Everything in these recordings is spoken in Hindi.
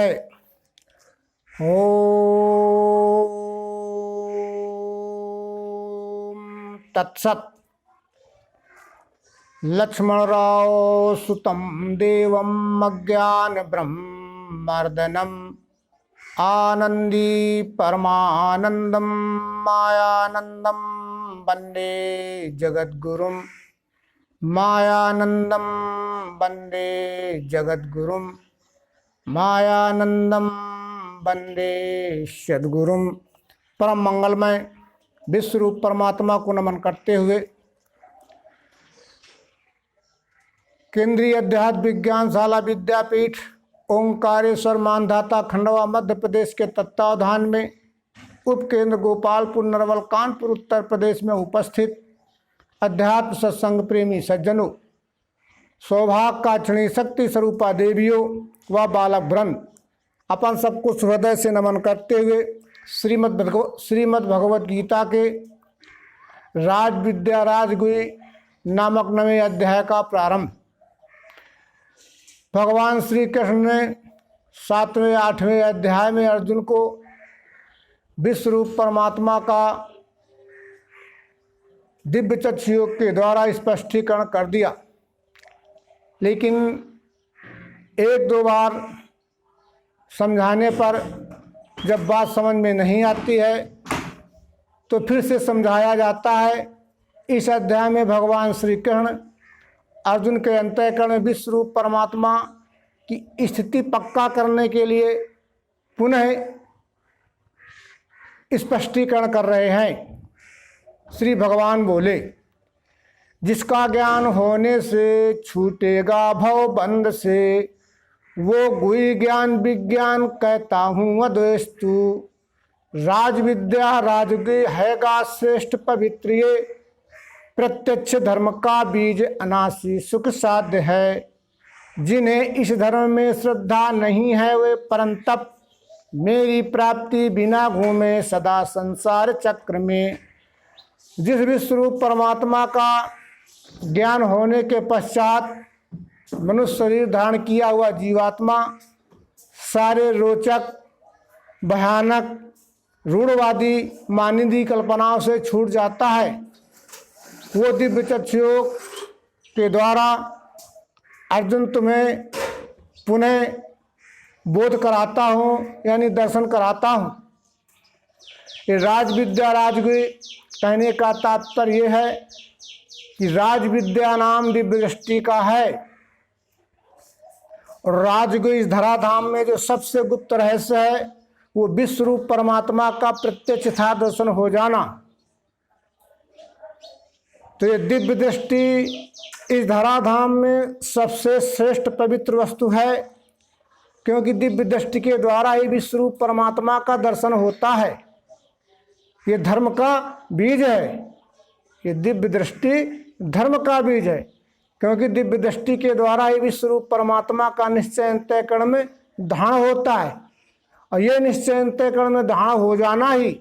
ओम तत्सत्। लक्ष्मणराव सुतं देवम् अज्ञानब्रह्मर्दनम् आनंदी परमानंदं मायानंदं वंदे जगद्गुरुं मायानंदं वंदे जगद्गुरुं मायानंदं वंदे सद्गुरुं। परम मंगलमय विश्वरूप परमात्मा को नमन करते हुए केंद्रीय अध्यात्म विज्ञान शाला विद्यापीठ ओंकारेश्वर मानधाता खंडवा मध्य प्रदेश के तत्वावधान में उपकेंद्र गोपालपुर नरवल कानपुर उत्तर प्रदेश में उपस्थित अध्यात्म सत्संग प्रेमी सज्जनों, सौभाग्य का क्षणी शक्ति स्वरूपा देवियों व बालक वृंद, अपन सबको हृदय से नमन करते हुए श्रीमद् भगवत गीता के राज विद्या राजगुही नामक नवे अध्याय का प्रारंभ। भगवान श्री कृष्ण ने 7वें 8वें अध्याय में अर्जुन को विश्वरूप परमात्मा का दिव्य चक्षु योग के द्वारा स्पष्टीकरण कर दिया, लेकिन एक दो बार समझाने पर जब बात समझ में नहीं आती है तो फिर से समझाया जाता है। इस अध्याय में भगवान श्री कृष्ण अर्जुन के अंतःकरण में विश्वरूप परमात्मा की स्थिति पक्का करने के लिए पुनः स्पष्टीकरण कर रहे हैं। श्री भगवान बोले, जिसका ज्ञान होने से छूटेगा भव बंध से, वो गुही ज्ञान विज्ञान कहता हूँ अद्वैस्तु। राज विद्या राजगुही हैगा श्रेष्ठ पवित्र, ये प्रत्यक्ष धर्म का बीज अनासी सुख साध्य है। जिन्हें इस धर्म में श्रद्धा नहीं है वे परंतप मेरी प्राप्ति बिना घूमे सदा संसार चक्र में। जिस विश्वरूप परमात्मा का ज्ञान होने के पश्चात मनुष्य शरीर धारण किया हुआ जीवात्मा सारे रोचक भयानक रूढ़वादी मानिंदी कल्पनाओं से छूट जाता है। वो दिव्य चक्षु के द्वारा अर्जुन तुम्हें पुनः बोध कराता हूँ, यानी दर्शन कराता हूँ। ये राज विद्या राजगुही कहने का तात्पर्य यह है कि राज विद्या नाम दिव्य दृष्टि का है, और राजगुही इस धराधाम में जो सबसे गुप्त रहस्य है वो विश्वरूप परमात्मा का प्रत्यक्ष यथार्थ दर्शन हो जाना। तो ये दिव्य दृष्टि इस धराधाम में सबसे श्रेष्ठ पवित्र वस्तु है, क्योंकि दिव्य दृष्टि के द्वारा ही विश्वरूप परमात्मा का दर्शन होता है। ये धर्म का बीज है, ये दिव्य दृष्टि धर्म का बीज है, क्योंकि दिव्य दृष्टि के द्वारा ही विश्वरूप परमात्मा का निश्चय अंतःकरण में धारण होता है, और ये निश्चय अंतःकरण में धारण हो जाना ही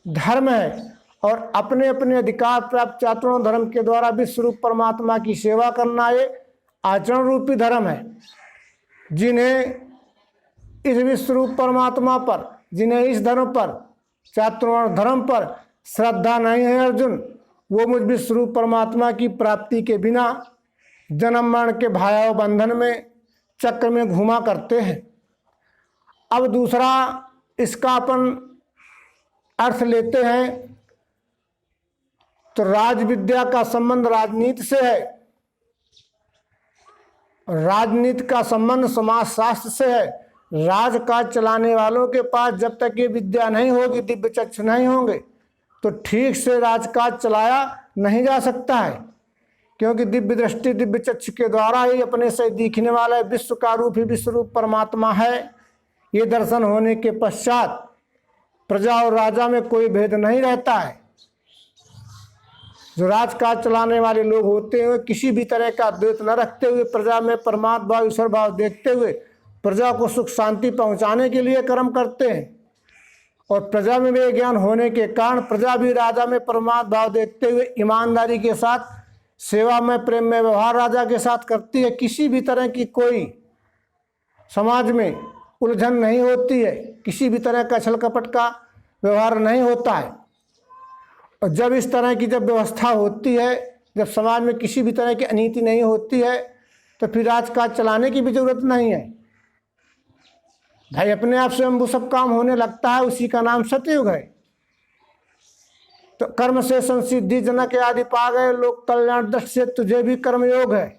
धर्म है। और अपने अपने अधिकार प्राप्त चातुर्ण धर्म के द्वारा विश्वरूप परमात्मा की सेवा करना ये आचरण रूपी धर्म है। जिन्हें इस विश्वरूप परमात्मा पर, जिन्हें इस धर्म पर, चातुर्वर्ण धर्म पर श्रद्धा नहीं है अर्जुन, वो मुझ विश्वरूप परमात्मा की प्राप्ति के बिना जन्म मरण के भयावह बंधन में चक्र में घुमा करते हैं। अब दूसरा इसका अपन अर्थ लेते हैं तो राज विद्या का संबंध राजनीति से है, राजनीति का संबंध समाज शास्त्र से है। राजकाज चलाने वालों के पास जब तक ये विद्या नहीं होगी, दिव्य चक्षु नहीं होंगे, तो ठीक से राजकाज चलाया नहीं जा सकता है, क्योंकि दिव्य दृष्टि दिव्य चक्षु के द्वारा ही अपने से दिखने वाला विश्व का रूप ही विश्वरूप परमात्मा है। ये दर्शन होने के पश्चात प्रजा और राजा में कोई भेद नहीं रहता है। जो राजकाज चलाने वाले लोग होते हैं किसी भी तरह का द्वेष न रखते हुए, प्रजा में परमात्मा भाव ईश्वर भाव देखते हुए प्रजा को सुख शांति पहुंचाने के लिए कर्म करते हैं, और प्रजा में वे ज्ञान होने के कारण प्रजा भी राजा में परमात्मा भाव देखते हुए ईमानदारी के साथ सेवा में प्रेम में व्यवहार राजा के साथ करती है। किसी भी तरह की कोई समाज में उलझन नहीं होती है, किसी भी तरह का छल कपट का व्यवहार नहीं होता है। और जब इस तरह की जब व्यवस्था होती है, जब समाज में किसी भी तरह की अनीति नहीं होती है, तो फिर राजकाज चलाने की भी जरूरत नहीं है भाई। अपने आप से वो सब काम होने लगता है, उसी का नाम सतयुग है। तो कर्म से संसिद्धि जनक आदि पा गए, लोक कल्याण दृष्टि से तुझे भी कर्मयोग है।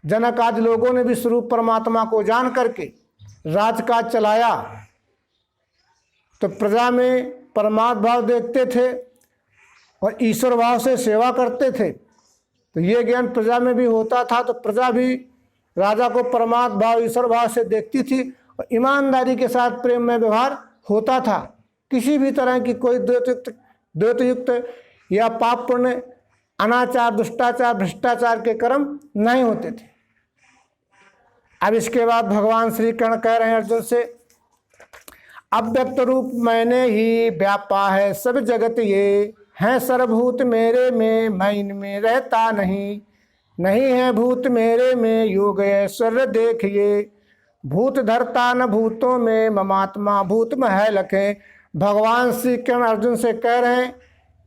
जनक आदि लोगों ने भी स्वरूप परमात्मा को जान करके राजकाज चलाया, तो प्रजा में परमात्मा भाव देखते थे और ईश्वर भाव से सेवा करते थे। तो ये ज्ञान प्रजा में भी होता था, तो प्रजा भी राजा को परमात्मा भाव ईश्वर भाव से देखती थी और ईमानदारी के साथ प्रेम में व्यवहार होता था। किसी भी तरह की कोई द्वैतयुक्त या पापपूर्ण अनाचार, दुष्टाचार, भ्रष्टाचार के कर्म नहीं होते थे। अब इसके बाद भगवान श्री कृष्ण कह रहे हैं अर्जुन से, अव्यक्त रूप मैंने ही व्यापा है सब जगत ये, हैं सर्वभूत मेरे में मैं इनमें रहता नहीं, नहीं है भूत मेरे में योग ऐश्वर्य देखिए, भूत धरता न भूतों में ममात्मा भूत में है लखे। भगवान श्री कृष्ण अर्जुन से कह रहे हैं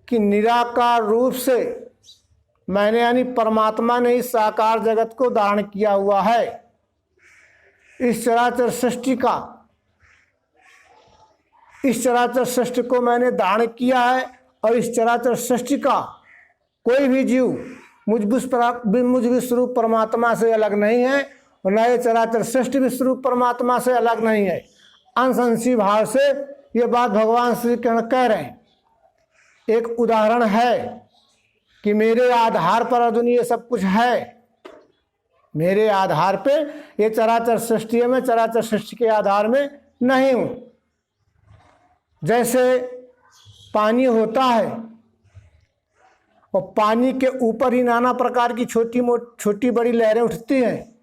कि निराकार रूप से मैंने यानी परमात्मा ने इस साकार जगत को धारण किया हुआ है। इस चराचर सृष्टि का, इस चराचर सृष्टि को मैंने धारण किया है और इस चराचर सृष्टि का कोई भी जीव मुझ विश्वरूप परमात्मा से अलग नहीं है और न ये चराचर सृष्टि विश्वरूप परमात्मा से अलग नहीं है। अंश-अंशी भाव से ये बात भगवान श्री कृष्ण कह रहे हैं। एक उदाहरण है कि मेरे आधार पर अर्जुन ये सब कुछ है, मेरे आधार पे ये चराचर सृष्टि है, मैं चराचर सृष्टि के आधार में नहीं हूं। जैसे पानी होता है और पानी के ऊपर ही नाना प्रकार की छोटी बड़ी लहरें उठती हैं,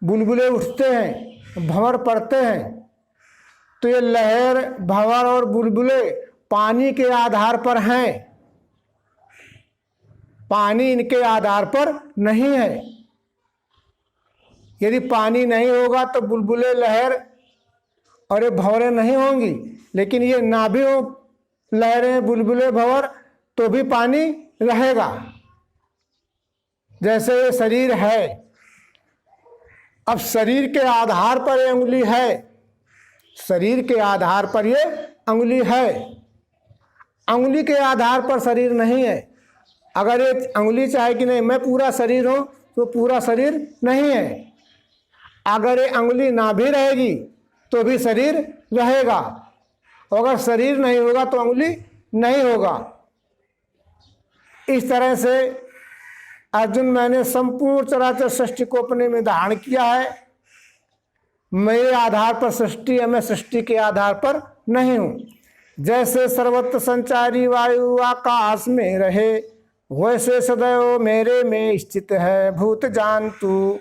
बुलबुले उठते हैं, भंवर पड़ते हैं। तो ये लहर, भंवर और बुलबुले पानी के आधार पर हैं, पानी इनके आधार पर नहीं है। यदि पानी नहीं होगा तो बुलबुले, लहर और ये भंवरें नहीं होंगी, लेकिन ये ना भी हो लहरें, बुलबुले, भंवर, तो भी पानी रहेगा। जैसे ये शरीर है, अब शरीर के आधार पर ये अंगुली है, शरीर के आधार पर ये अंगुली है, अंगुली के आधार पर शरीर नहीं है। अगर ये अंगुली चाहे कि नहीं मैं पूरा शरीर हूं, तो पूरा शरीर नहीं है। अगर ये अंगुली ना भी रहेगी तो भी शरीर रहेगा, अगर शरीर नहीं होगा तो अंगुली नहीं होगा। इस तरह से अर्जुन मैंने संपूर्ण चराचर सृष्टि को अपने में धारण किया है। मेरे आधार पर सृष्टि है, मैं सृष्टि के आधार पर नहीं हूं। जैसे सर्वत्र संचारी वायु आकाश में रहे, वैसे सदैव मेरे में स्थित है भूत जान तू।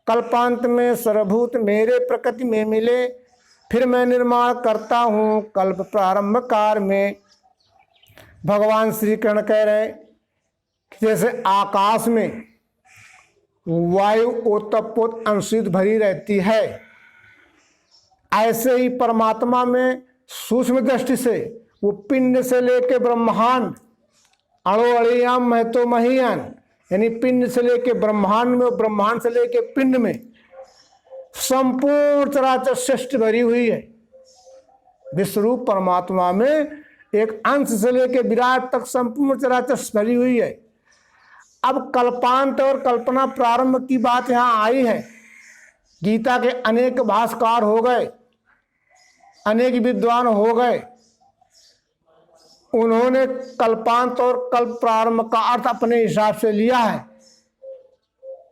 कल्पांत में सर्वभूत मेरे प्रकृति में मिले, फिर मैं निर्माण करता हूँ कल्प प्रारंभ काल में। भगवान श्री कृष्ण कह रहे हैं कि जैसे आकाश में वायु ओतप्रोत अंशित भरी रहती है, ऐसे ही परमात्मा में सूक्ष्म दृष्टि से वो पिंड से लेके ब्रह्मांड, अणु अणियाम महतो महीयान, यानी पिंड से लेके ब्रह्मांड में, ब्रह्मांड से लेके पिंड में संपूर्ण चराचर सृष्टि भरी हुई है। विश्वरूप परमात्मा में एक अंश से लेके विराट तक संपूर्ण चराचर भरी हुई है। अब कल्पांत और कल्पना प्रारंभ की बात यहाँ आई है। गीता के अनेक भाष्यकार हो गए, अनेक विद्वान हो गए, उन्होंने कल्पांत और कल्प प्रारंभ का अर्थ अपने हिसाब से लिया है।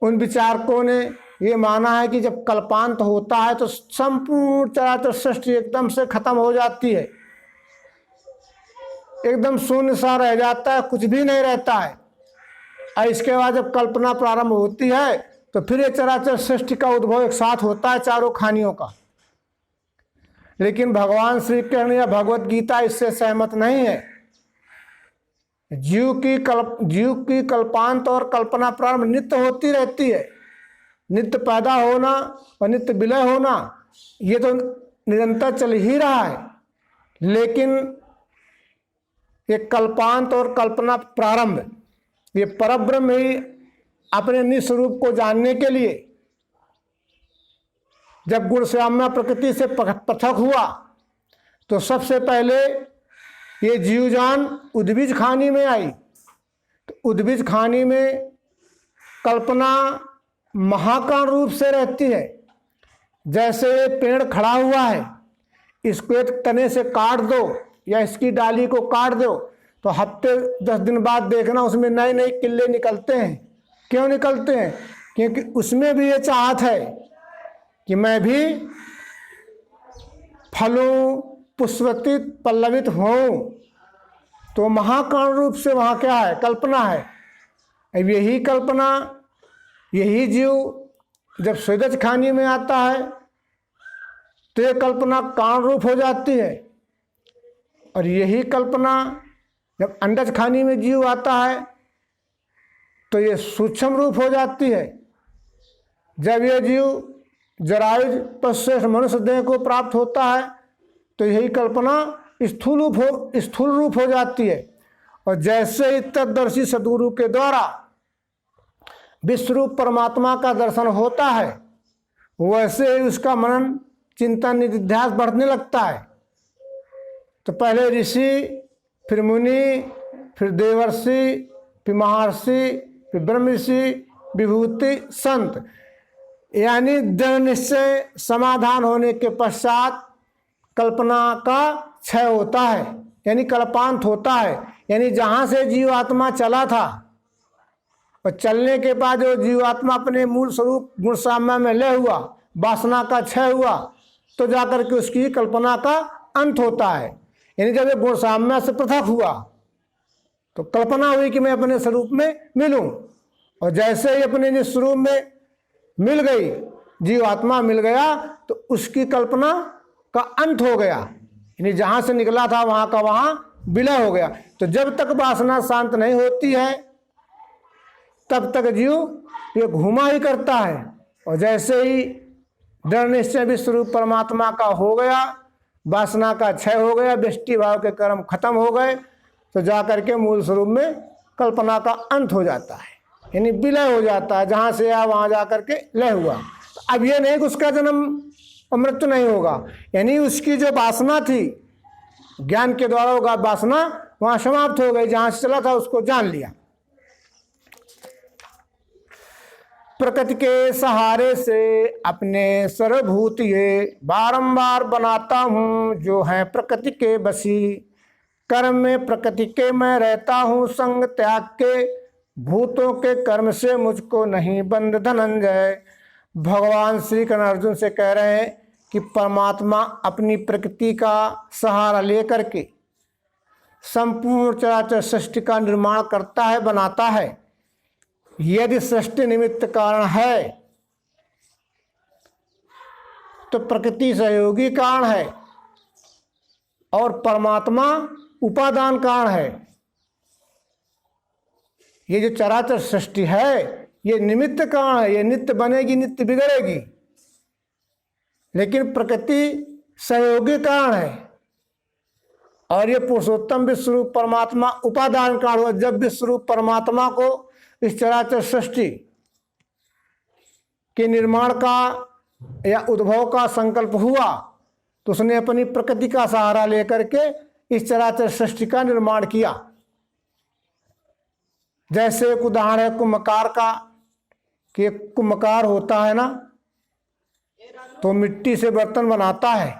उन विचारकों ने ये माना है कि जब कल्पांत होता है तो संपूर्ण चराचर सृष्टि एकदम से खत्म हो जाती है, एकदम शून्य सा रह जाता है, कुछ भी नहीं रहता है। और इसके बाद जब कल्पना प्रारंभ होती है तो फिर ये चराचर सृष्टि का उद्भव एक साथ होता है चारों खानियों का। लेकिन भगवान श्री कृष्ण या भगवत गीता इससे सहमत नहीं है। जीव की कल्पांत और कल्पना प्रारंभ नित्य होती रहती है। नित्य पैदा होना और नित्य विलय होना, ये तो निरंतर चल ही रहा है, लेकिन ये कल्पांत और कल्पना प्रारंभ, ये परब्रह्म ही अपने निस्वरूप को जानने के लिए जब गुणश्याम्य प्रकृति से पृथक हुआ तो सबसे पहले ये जीवजान उद्भिज खानी में आई। तो उद्भिज खानी में कल्पना महाकाल रूप से रहती है। जैसे ये पेड़ खड़ा हुआ है, इसको एक तने से काट दो या इसकी डाली को काट दो तो हफ्ते 10 दिन बाद देखना उसमें नए नए किले निकलते हैं। क्यों निकलते हैं? क्योंकि उसमें भी ये चाहत है कि मैं भी फलूं, पुष्पित, पल्लवित होऊं। तो महाकाल रूप से वहाँ क्या है? कल्पना है। अब यही कल्पना, यही जीव जब स्वेदज खानी में आता है तो ये कल्पना काल रूप हो जाती है, और यही कल्पना जब अंडज खानी में जीव आता है तो ये सूक्ष्म रूप हो जाती है। जब ये जीव जरायुज तत्श्रेष्ठ मनुष्य देह को प्राप्त होता है तो यही कल्पना स्थूल रूप हो जाती है। और जैसे ही तत्दर्शी सद्गुरु के द्वारा विश्वरूप परमात्मा का दर्शन होता है, वैसे ही उसका मनन, चिंतन, निधिध्यास बढ़ने लगता है। तो पहले ऋषि, फिर मुनि, फिर देवर्षि, फिर महर्षि, फिर ब्रह्म ऋषि, विभूति, संत, यानी दृढ़ निश्चय समाधान होने के पश्चात कल्पना का क्षय होता है, यानी कल्पांत होता है। यानी जहाँ से जीवात्मा चला था और चलने के बाद जो जीवात्मा अपने मूल स्वरूप गुणसाम्य में लय हुआ, वासना का क्षय हुआ, तो जाकर के उसकी कल्पना का अंत होता है। यानी जब ये गुणसाम्य से पृथक हुआ तो कल्पना हुई कि मैं अपने स्वरूप में मिलूं, और जैसे ही अपने निज स्वरूप में मिल गई, जीवात्मा मिल गया, तो उसकी कल्पना का अंत हो गया। यानी जहाँ से निकला था वहाँ का वहाँ विलय हो गया। तो जब तक वासना शांत नहीं होती है तब तक जीव ये घूमा ही करता है। और जैसे ही दृढ़ निश्चय विश्वरूप परमात्मा का हो गया, वासना का क्षय हो गया, व्यष्टि भाव के कर्म खत्म हो गए, तो जाकर के मूल स्वरूप में कल्पना का अंत हो जाता है, यानी विलय हो जाता है। जहाँ से आया वहाँ जाकर के लय हुआ। तो अब ये नहीं कि उसका जन्म और मृत्यु नहीं होगा, यानी उसकी जो वासना थी, ज्ञान के द्वारा होगा, वासना वहाँ समाप्त हो गई। जहाँ से चला था उसको जान लिया। प्रकृति के सहारे से अपने सर्वभूत ये बारंबार बनाता हूँ, जो है प्रकृति के बसी। कर्म में प्रकृति के मैं रहता हूँ, संग त्याग के भूतों के कर्म से मुझको नहीं बंध धनंजय। भगवान श्री कृष्ण अर्जुन से कह रहे हैं कि परमात्मा अपनी प्रकृति का सहारा लेकर के संपूर्ण चराचर सृष्टि का निर्माण करता है, बनाता है। यदि सृष्टि निमित्त कारण है तो प्रकृति सहयोगी कारण है और परमात्मा उपादान कारण है। ये जो चराचर सृष्टि है ये निमित्त कारण है, ये नित्य बनेगी, नित्य बिगड़ेगी, लेकिन प्रकृति सहयोगी कारण है। और ये पुरुषोत्तम विश्वरूप परमात्मा उपादान कारण हुआ। जब विश्वरूप परमात्मा को इस चराचर सृष्टि के निर्माण का या उद्भव का संकल्प हुआ तो उसने अपनी प्रकृति का सहारा लेकर के इस चराचर सृष्टि का निर्माण किया। जैसे एक उदाहरण है कुम्भकार का, कि कुम्भकार होता है ना, तो मिट्टी से बर्तन बनाता है।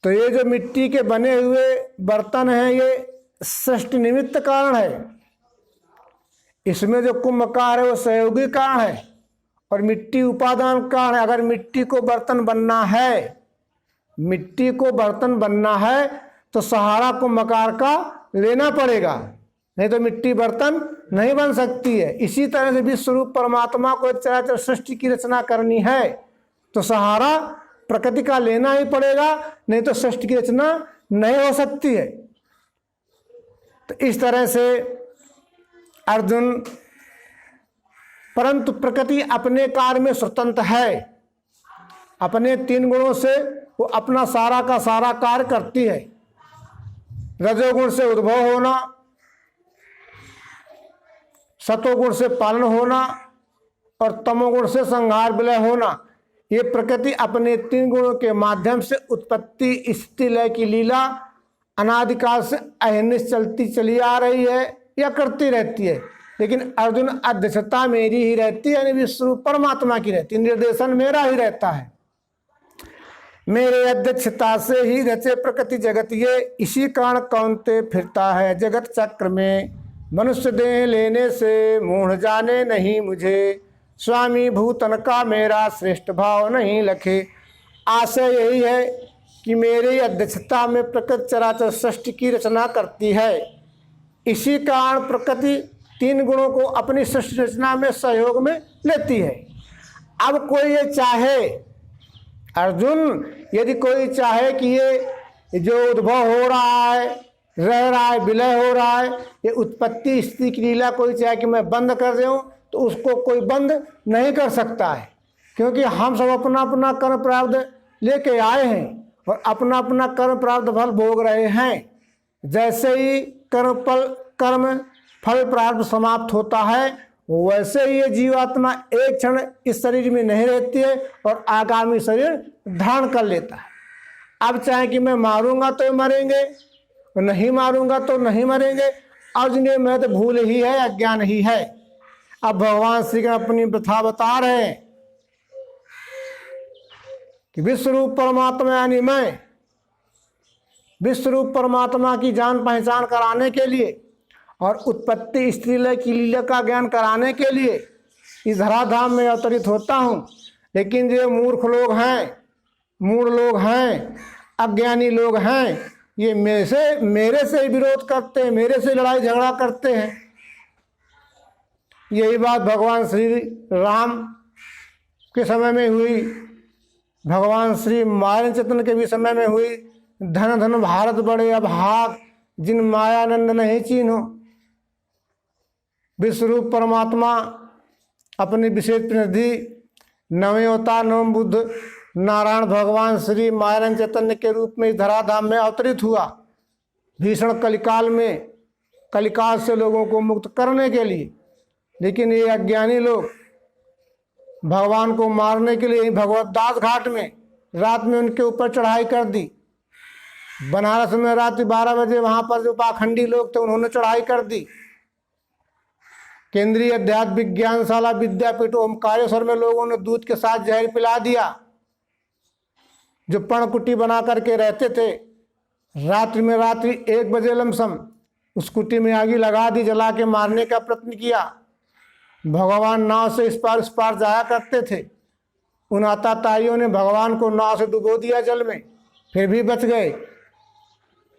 तो ये जो मिट्टी के बने हुए बर्तन हैं ये सृष्टि निमित्त कारण है। इसमें जो कुम्भकार है वो सहयोगी कारण है और मिट्टी उपादान कारण है। अगर मिट्टी को बर्तन बनना है, मिट्टी को बर्तन बनना है तो सहारा कुम्भकार का लेना पड़ेगा, नहीं तो मिट्टी बर्तन नहीं बन सकती है। इसी तरह से विश्वरूप परमात्मा को चराचर सृष्टि की रचना करनी है तो सहारा प्रकृति का लेना ही पड़ेगा, नहीं तो सृष्टि की रचना नहीं हो सकती है। तो इस तरह से अर्जुन, परंतु प्रकृति अपने कार्य में स्वतंत्र है, अपने 3 गुणों से वो अपना सारा का सारा कार्य करती है। रजोगुण से उद्भव होना, सतोगुण से पालन होना और तमोगुण से संहार विलय होना। ये प्रकृति अपने 3 गुणों के माध्यम से उत्पत्ति स्थिति लय की लीला अनादिकाल से अहनिश चलती चली आ रही है या करती रहती है। लेकिन अर्जुन, अध्यक्षता मेरी ही रहती है, यानी विश्व परमात्मा की रहती है, निर्देशन मेरा ही रहता है। मेरे अध्यक्षता से ही रचे प्रकृति जगत ये, इसी कारण कौनते फिरता है जगत चक्र में। मनुष्य देह लेने से मूढ़ जाने नहीं मुझे, स्वामी भूतन का मेरा श्रेष्ठ भाव नहीं लखे। आशय यही है कि मेरी अध्यक्षता में प्रकृति चराचर सृष्टि की रचना करती है। इसी कारण प्रकृति 3 गुणों को अपनी सृष्टि रचना में सहयोग में लेती है। अब कोई ये चाहे, अर्जुन, यदि कोई चाहे कि ये जो उद्भव हो रहा है, रह रहा है, विलय हो रहा है, ये उत्पत्ति स्थिति की लीला कोई चाहे कि मैं बंद कर दूं, तो उसको कोई बंद नहीं कर सकता है। क्योंकि हम सब अपना अपना कर्म प्रारब्ध लेके आए हैं और अपना अपना कर्म प्रारब्ध फल भोग रहे हैं। जैसे ही कर्म फल प्रारब्ध समाप्त होता है, वैसे ही ये जीवात्मा एक क्षण इस शरीर में नहीं रहती है और आगामी शरीर धारण कर लेता है। अब चाहे कि मैं मारूंगा तो मरेंगे, नहीं मारूंगा तो नहीं मरेंगे। अर्जुन, मैं तो भूल ही है, अज्ञान ही है। अब भगवान श्री कृष्ण अपनी प्रथा बता रहे हैं कि विश्वरूप परमात्मा यानी मैं, विश्वरूप परमात्मा की जान पहचान कराने के लिए और उत्पत्ति स्त्री लय की लीला का ज्ञान कराने के लिए इस धराधाम में अवतरित होता हूँ। लेकिन जो मूर्ख लोग हैं, मूढ़ लोग हैं, अज्ञानी लोग हैं, ये मेरे से विरोध करते हैं, मेरे से लड़ाई झगड़ा करते हैं। यही बात भगवान श्री राम के समय में हुई, भगवान श्री मायन चेतन के भी समय में हुई। धन धन भारत बड़े अभाग, जिन मायानंद नहीं चीन्हो। विश्वरूप परमात्मा अपनी विशेष प्रतिनिधि नवें अवतार नवम बुद्ध नारायण भगवान श्री मायन चैतन्य के रूप में इस धराधाम में अवतरित हुआ, भीषण कलिकाल में, कलिकाल से लोगों को मुक्त करने के लिए। लेकिन ये अज्ञानी लोग भगवान को मारने के लिए भगवत दास घाट में रात में उनके ऊपर चढ़ाई कर दी। बनारस में रात 12 बजे वहाँ पर जो पाखंडी लोग थे उन्होंने चढ़ाई कर दी। केंद्रीय अध्यात्म विज्ञानशाला विद्यापीठ ओमकारेश्वर में लोगों ने दूध के साथ जहर पिला दिया। जो पर्णकुटी बना करके रहते थे, रात्रि 1 बजे लमसम उस कुटी में आगी लगा दी, जला के मारने का प्रयत्न किया। भगवान नाव से इस पार जाया करते थे। उन आताताइयों ने भगवान को नाव से डुबो दिया जल में, फिर भी बच गए।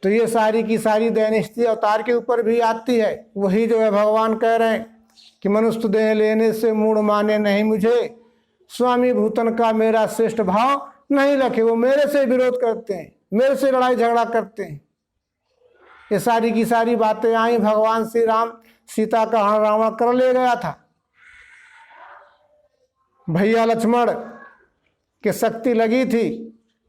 तो ये सारी की सारी दैनिष्ठि अवतार के ऊपर भी आती है। वही जो है भगवान कह रहे हैं कि मनुष्य देह लेने से मूढ़ माने नहीं मुझे, स्वामी भूतन का मेरा श्रेष्ठ भाव नहीं लखे। वो मेरे से विरोध करते हैं, मेरे से लड़ाई झगड़ा करते हैं। ये सारी की सारी बातें आई। भगवान श्री राम सीता का हरण रावण कर ले गया था। भैया लक्ष्मण के शक्ति लगी थी,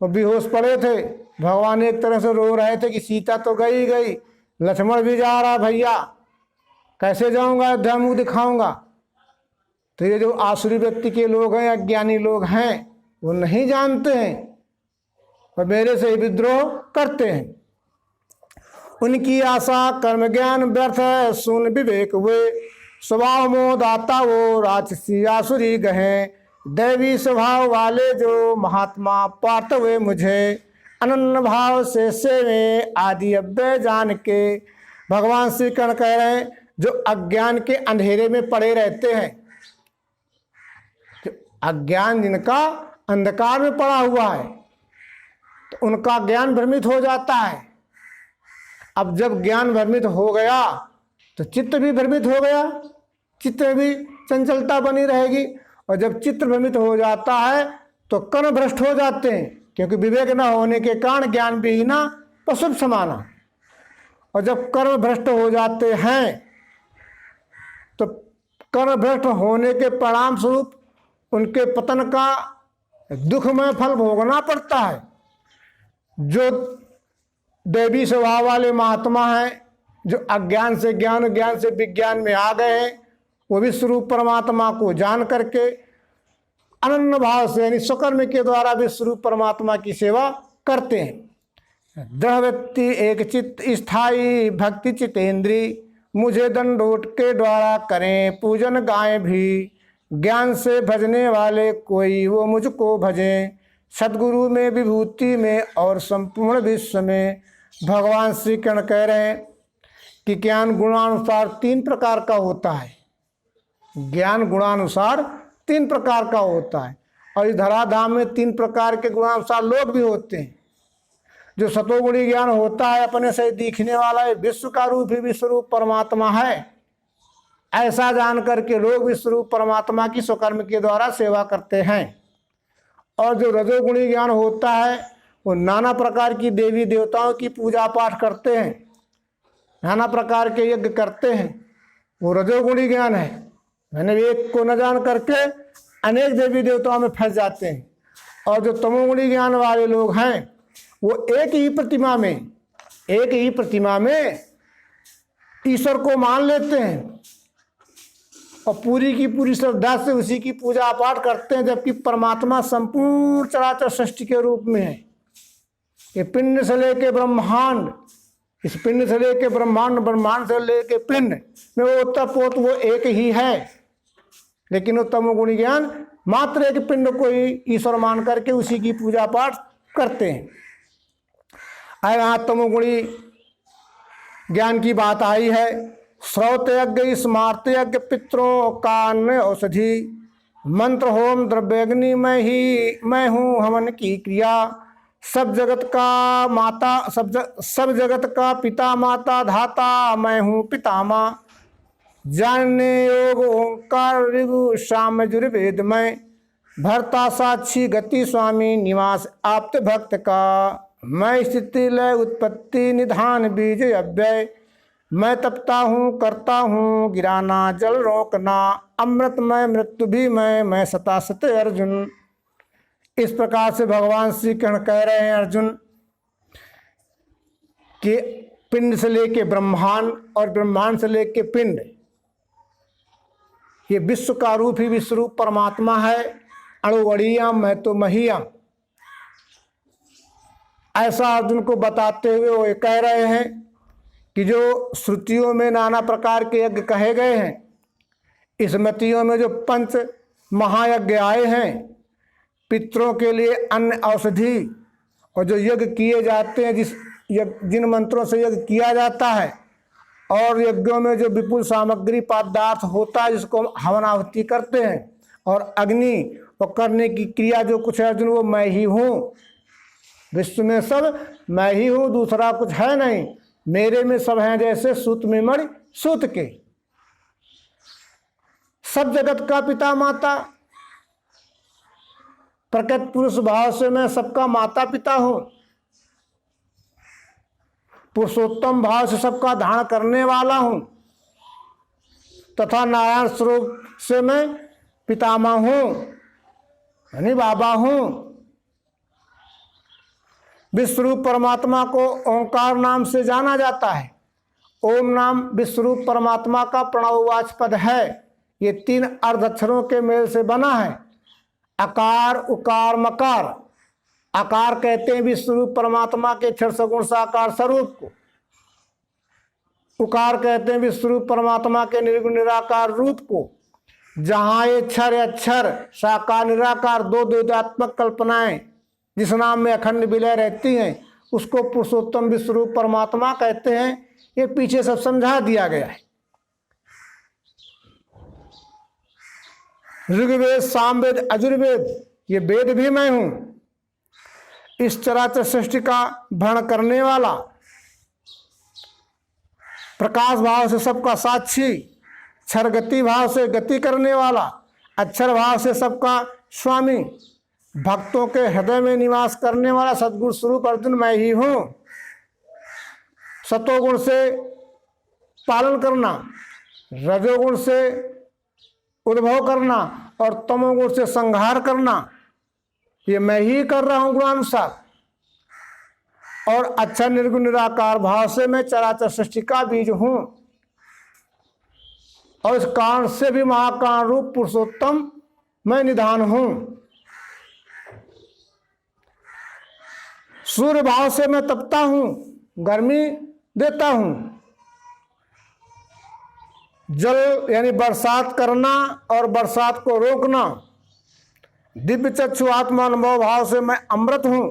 वो बेहोश पड़े थे। भगवान एक तरह से रो रहे थे कि सीता तो गई गई, लक्ष्मण भी जा रहा, भैया कैसे जाऊंगा, अयोध्या मुँह दिखाऊंगा। तो ये जो आसुरी व्यक्ति के लोग हैं, अज्ञानी लोग हैं, वो नहीं जानते हैं और मेरे से विद्रोह करते हैं। उनकी आशा कर्म ज्ञान व्यर्थ है, सुन विवेक वे, स्वभाव मोह दाता वो राक्षसी आसुरी गहे। दैवी स्वभाव वाले जो महात्मा पार्थ हुए मुझे, अनन्य भाव से सेवे आदि अव्यय जान के। भगवान श्री कृष्ण कह रहे हैं जो अज्ञान के अंधेरे में पड़े रहते हैं, जो अज्ञान जिनका अंधकार में पड़ा हुआ है, तो उनका ज्ञान भ्रमित हो जाता है। अब जब ज्ञान भ्रमित हो गया तो चित्त भी भ्रमित हो गया, चित्त में भी चंचलता बनी रहेगी। और जब चित्त भ्रमित हो जाता है तो कर्म भ्रष्ट हो जाते हैं, क्योंकि विवेक न होने के कारण ज्ञान विहीना पशु समाना। और जब कर्म भ्रष्ट हो जाते हैं तो कर्म भ्रष्ट होने के परिणाम स्वरूप उनके पतन का दुखमय फल भोगना पड़ता है। जो दैवी स्वभाव वाले महात्मा हैं, जो अज्ञान से ज्ञान, ज्ञान से विज्ञान में आ गए हैं, वो विश्व रूप परमात्मा को जान करके अनन्य भाव से यानी स्वकर्म के द्वारा विश्व रूप परमात्मा की सेवा करते हैं। दृढ़ व्यक्ति एक चित्त स्थायी भक्ति चितेंद्री, मुझे दंडोत के द्वारा करें पूजन गाएं भी, ज्ञान से भजने वाले कोई वो मुझको भजें, सदगुरु में विभूति में और संपूर्ण विश्व में। भगवान श्री कृष्ण कह रहे हैं कि ज्ञान गुणानुसार 3 प्रकार का होता है। ज्ञान गुणानुसार 3 प्रकार का होता है, और इस धराधाम में 3 प्रकार के गुणानुसार लोग भी होते हैं। जो सतोगुणी ज्ञान होता है, अपने से दिखने वाला है, विश्व का रूप ही विश्व रूप परमात्मा है, ऐसा जान करके लोग विश्व रूप परमात्मा की स्वकर्म के द्वारा सेवा करते हैं। और जो रजोगुणी ज्ञान होता है, वो नाना प्रकार की देवी देवताओं की पूजा पाठ करते हैं, नाना प्रकार के यज्ञ करते हैं, वो रजोगुणी ज्ञान है। मैंने एक को न जान करके अनेक देवी देवताओं में फंस जाते हैं। और जो तमोगुणी ज्ञान वाले लोग हैं, वो एक ही प्रतिमा में ईश्वर को मान लेते हैं और पूरी की पूरी श्रद्धा से उसी की पूजा पाठ करते हैं, जबकि परमात्मा संपूर्ण चराचर सृष्टि के रूप में है। ये पिंड से लेके ब्रह्मांड, इस पिंड से लेके ब्रह्मांड, ब्रह्मांड से लेके पिंड में वो उत्तरपोत वो एक ही है। लेकिन वो तमोगुणी ज्ञान मात्र एक पिंड को ही ईश्वर मान करके उसी की पूजा पाठ करते हैं। यहाँ तमोगुणी ज्ञान की बात आई है। श्रौत यज्ञ स्मार्त यज्ञ पितरों का अन्न औषधि, मंत्र होम द्रव्यग्नि मैं हूँ हवन की क्रिया, सब जगत का माता सब जगत का पिता माता धाता मैं हूँ पितामह, जानने योग ओंकार ऋगु शाम यजुर्वेद में, भरता साक्षी गति स्वामी निवास आप्त भक्त का, मैं स्थिति लय उत्पत्ति निधान बीज अव्यय, मैं तपता हूँ करता हूँ गिराना जल रोकना, अमृत मैं मृत्यु भी मैं सता सत अर्जुन। इस प्रकार से भगवान श्री कृष्ण कह रहे हैं अर्जुन कि पिंड से लेके ब्रह्मांड और ब्रह्मांड से लेके पिंड, ये विश्व का रूप ही विश्व रूप परमात्मा है। अणुवड़िया मैं तो महिया, ऐसा अर्जुन को बताते हुए वो कह रहे हैं कि जो श्रुतियों में नाना प्रकार के यज्ञ कहे गए हैं, स्मृतियों में जो 5 महायज्ञ आए हैं, पितरों के लिए अन्न औषधि, और जो यज्ञ किए जाते हैं, जिन मंत्रों से यज्ञ किया जाता है, और यज्ञों में जो विपुल सामग्री पदार्थ होता है जिसको हवनाहुति करते हैं, और अग्नि और करने की क्रिया जो कुछ है अर्जुन, वो मैं ही हूँ। विश्व में सब मैं ही हूँ, दूसरा कुछ है नहीं। मेरे में सब हैं जैसे सूत में मणि सूत के। सब जगत का पिता माता, प्रकृत पुरुष भाव से मैं सबका माता पिता हूँ। पुरुषोत्तम भाव से सबका धारण करने वाला हूँ, तथा नारायण स्वरूप से मैं पितामह हूँ, यानी बाबा हूँ। विश्वरूप परमात्मा को ओंकार नाम से जाना जाता है। ओम नाम विश्वरूप परमात्मा का प्रणववाच पद है। ये 3 अर्ध अक्षरों के मेल से बना है। अकार उकार मकार। आकार कहते हैं विश्वरूप परमात्मा के क्षर सगुण साकार स्वरूप को। उकार कहते हैं विश्वरूप परमात्मा के निर्गुण निराकार रूप को। जहाँ ये क्षर अक्षर साकार निराकार 2 द्वैतात्मक कल्पनाएं जिस नाम में अखंड विलय रहती हैं, उसको पुरुषोत्तम विश्वरूप परमात्मा कहते हैं। ये पीछे सब समझा दिया गया है। ऋग्वेद सामवेद अजुर्वेद ये वेद भी मैं हूं। इस चराचर सृष्टि का भरण करने वाला, प्रकाश भाव से सबका साक्षी, क्षरगति भाव से गति करने वाला, अक्षर भाव से सबका स्वामी, भक्तों के हृदय में निवास करने वाला सद्गुरु स्वरूप अर्जुन मैं ही हूँ। सतोगुण से पालन करना, रजोगुण से उद्भव करना और तमोगुण से संहार करना, ये मैं ही कर रहा हूं गुणानुसार। और अक्षर निर्गुण निराकार भाव से मैं चराचर सृष्टि का बीज हूं। और इस कारण से भी महाकारण रूप पुरुषोत्तम मैं निधान हूं। सूर्य भाव से मैं तपता हूं, गर्मी देता हूं। जल यानी बरसात करना और बरसात को रोकना। दिव्य चक्षु आत्मा अनुभव भाव से मैं अमृत हूं।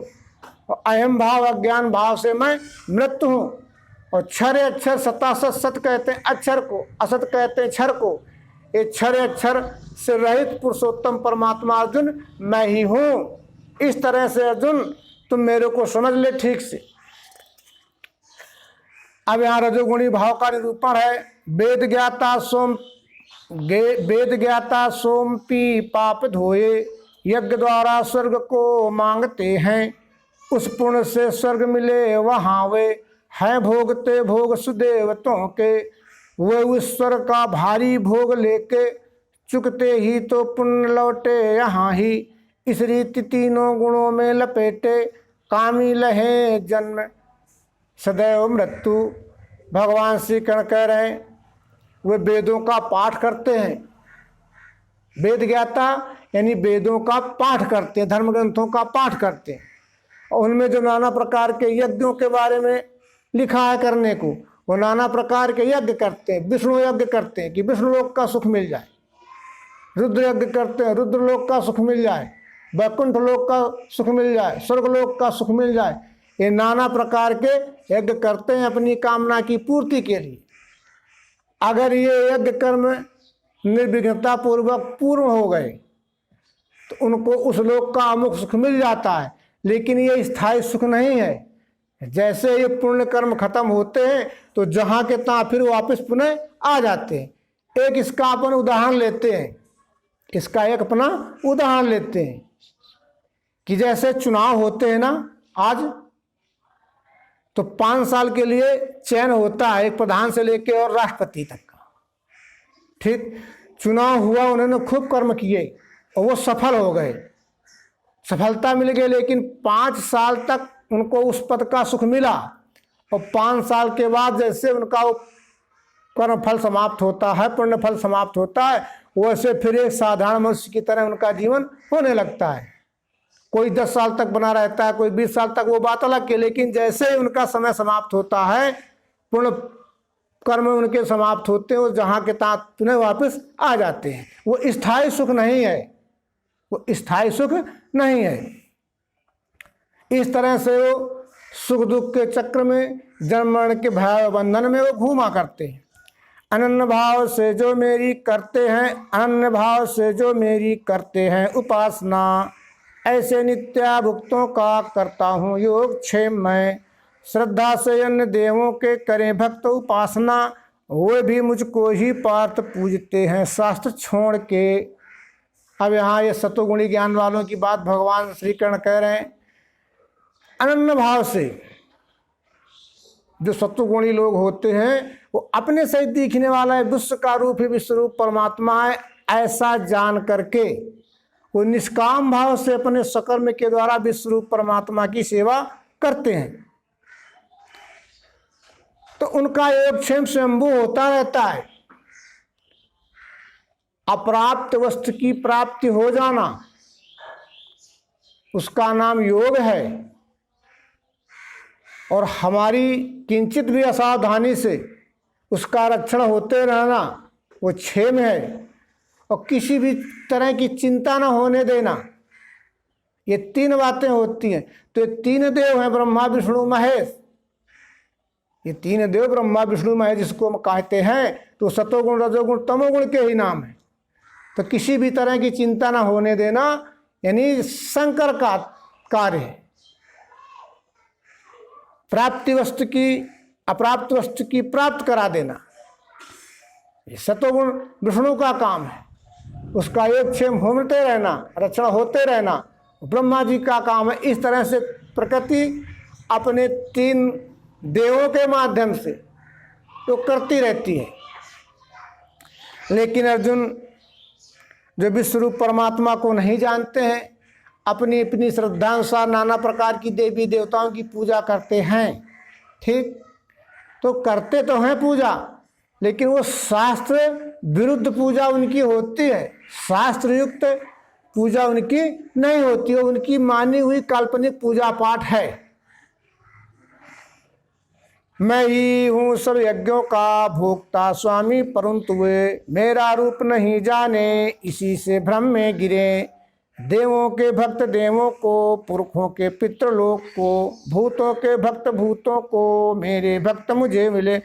और अहम भाव अज्ञान भाव से मैं मृत्यु हूं। और क्षर अक्षर सतासत, सत कहते हैं अक्षर को, असत कहते हैं क्षर को। ये क्षर अक्षर से रहित पुरुषोत्तम परमात्मा अर्जुन मैं ही हूं। इस तरह से अर्जुन तुम मेरे को समझ ले ठीक से। अब यहां रजोगुणी भाव का निरूपण है। वेद ज्ञाता सोम पी पाप धोए, यज्ञ द्वारा स्वर्ग को मांगते हैं। उस पुण्य से स्वर्ग मिले वहां वे, हैं भोगते भोग सुदेवतों के। वे ईश्वर का भारी भोग लेके, चुकते ही तो पुण्य लौटे यहाँ ही। इस रीति तीनों गुणों में लपेटे, कामी लहे जन्म सदैव मृत्यु। भगवान श्री कृष्ण कह रहे हैं वे वेदों का पाठ करते हैं। वेद ज्ञाता यानी वेदों का पाठ करते हैं, धर्म ग्रंथों का पाठ करते हैं। और उनमें जो नाना प्रकार के यज्ञों के बारे में लिखा है करने को, वो नाना प्रकार के यज्ञ करते हैं। विष्णु यज्ञ करते हैं कि विष्णु लोक का सुख मिल जाए। रुद्र यज्ञ करते हैं, रुद्र लोक का सुख मिल जाए। वैकुंठ लोक का सुख मिल जाए, स्वर्ग लोक का सुख मिल जाए। ये नाना प्रकार के यज्ञ करते हैं अपनी कामना की पूर्ति के लिए। अगर ये यज्ञ कर्म निर्विघ्नता पूर्वक पूर्ण हो गए तो उनको उस लोक का अमुक सुख मिल जाता है। लेकिन ये स्थायी सुख नहीं है। जैसे ये पुण्य कर्म खत्म होते हैं तो जहाँ के तहाँ फिर वापस पुनः आ जाते हैं। एक इसका अपन उदाहरण लेते हैं, इसका एक अपना उदाहरण लेते हैं कि जैसे चुनाव होते हैं ना आज, तो 5 साल के लिए चयन होता है एक प्रधान से लेके और राष्ट्रपति तक का। ठीक, चुनाव हुआ, उन्होंने खूब कर्म किए और वो सफल हो गए, सफलता मिल गई। लेकिन 5 साल तक उनको उस पद का सुख मिला। और 5 साल के बाद जैसे उनका वो कर्म फल समाप्त होता है, पुण्य फल समाप्त होता है, वैसे फिर एक साधारण मनुष्य की तरह उनका जीवन होने लगता है। कोई 10 साल तक बना रहता है, कोई 20 साल तक, वो बात अलग के। लेकिन जैसे ही उनका समय समाप्त होता है, पूर्ण कर्म उनके समाप्त होते हैं, वो जहाँ के तहाँ पुनः वापस आ जाते हैं। वो स्थायी सुख नहीं है, वो स्थायी सुख नहीं है। इस तरह से वो सुख दुख के चक्र में, जन्म मरण के भयावह बंधन में वो घूमा करते हैं। अनन्य भाव से जो मेरी करते हैं, अनन्य भाव से जो मेरी करते हैं उपासना, ऐसे नित्याभुक्तों का करता हूँ योग क्षेम मैं। श्रद्धा से अन्य देवों के करें भक्त उपासना, वे भी मुझको ही पार्थ पूजते हैं शास्त्र छोड़ के। अब यहाँ ये सतोगुणी ज्ञान वालों की बात भगवान श्री कृष्ण कह रहे हैं। अनन्य भाव से जो सत्वगुणी लोग होते हैं वो अपने से दिखने वाला है, विश्व का रूप ही विश्वरूप परमात्मा है, ऐसा जान करके वो निष्काम भाव से अपने सकर्म के द्वारा विश्वरूप परमात्मा की सेवा करते हैं। तो उनका योगक्षेम स्वयंभू होता रहता है। अप्राप्त वस्तु की प्राप्ति हो जाना उसका नाम योग है। और हमारी किंचित भी असावधानी से उसका रक्षण होते रहना वो क्षेम है। और किसी भी तरह की चिंता न होने देना, ये 3 बातें होती हैं। तो ये 3 देव हैं, ब्रह्मा विष्णु महेश। ये 3 देव ब्रह्मा विष्णु महेश जिसको हम कहते हैं, तो सतोगुण रजोगुण तमोगुण के ही नाम है। तो किसी भी तरह की चिंता न होने देना यानी शंकर का कार्य है। प्राप्ति वस्तु की अप्राप्त वस्तु की प्राप्त करा देना ये सतोगुण विष्णु का काम है। उसका योगक्षेम होते रहना, रक्षण होते रहना ब्रह्मा जी का काम है। इस तरह से प्रकृति अपने 3 देवों के माध्यम से तो करती रहती है। लेकिन अर्जुन जो विश्वरूप परमात्मा को नहीं जानते हैं, अपनी अपनी श्रद्धानुसार नाना प्रकार की देवी देवताओं की पूजा करते हैं। ठीक, तो करते तो हैं पूजा, लेकिन वो शास्त्र विरुद्ध पूजा उनकी होती है, शास्त्र युक्त पूजा उनकी नहीं होती है। उनकी मानी हुई काल्पनिक पूजा पाठ है। मैं ही हूँ सब यज्ञों का भोक्ता स्वामी, परंतु वे मेरा रूप नहीं जाने, इसी से भ्रम में गिरे। देवों के भक्त देवों को, पुरखों के पितृलोक को, भूतों के भक्त भूतों को, मेरे भक्त मुझे मिले।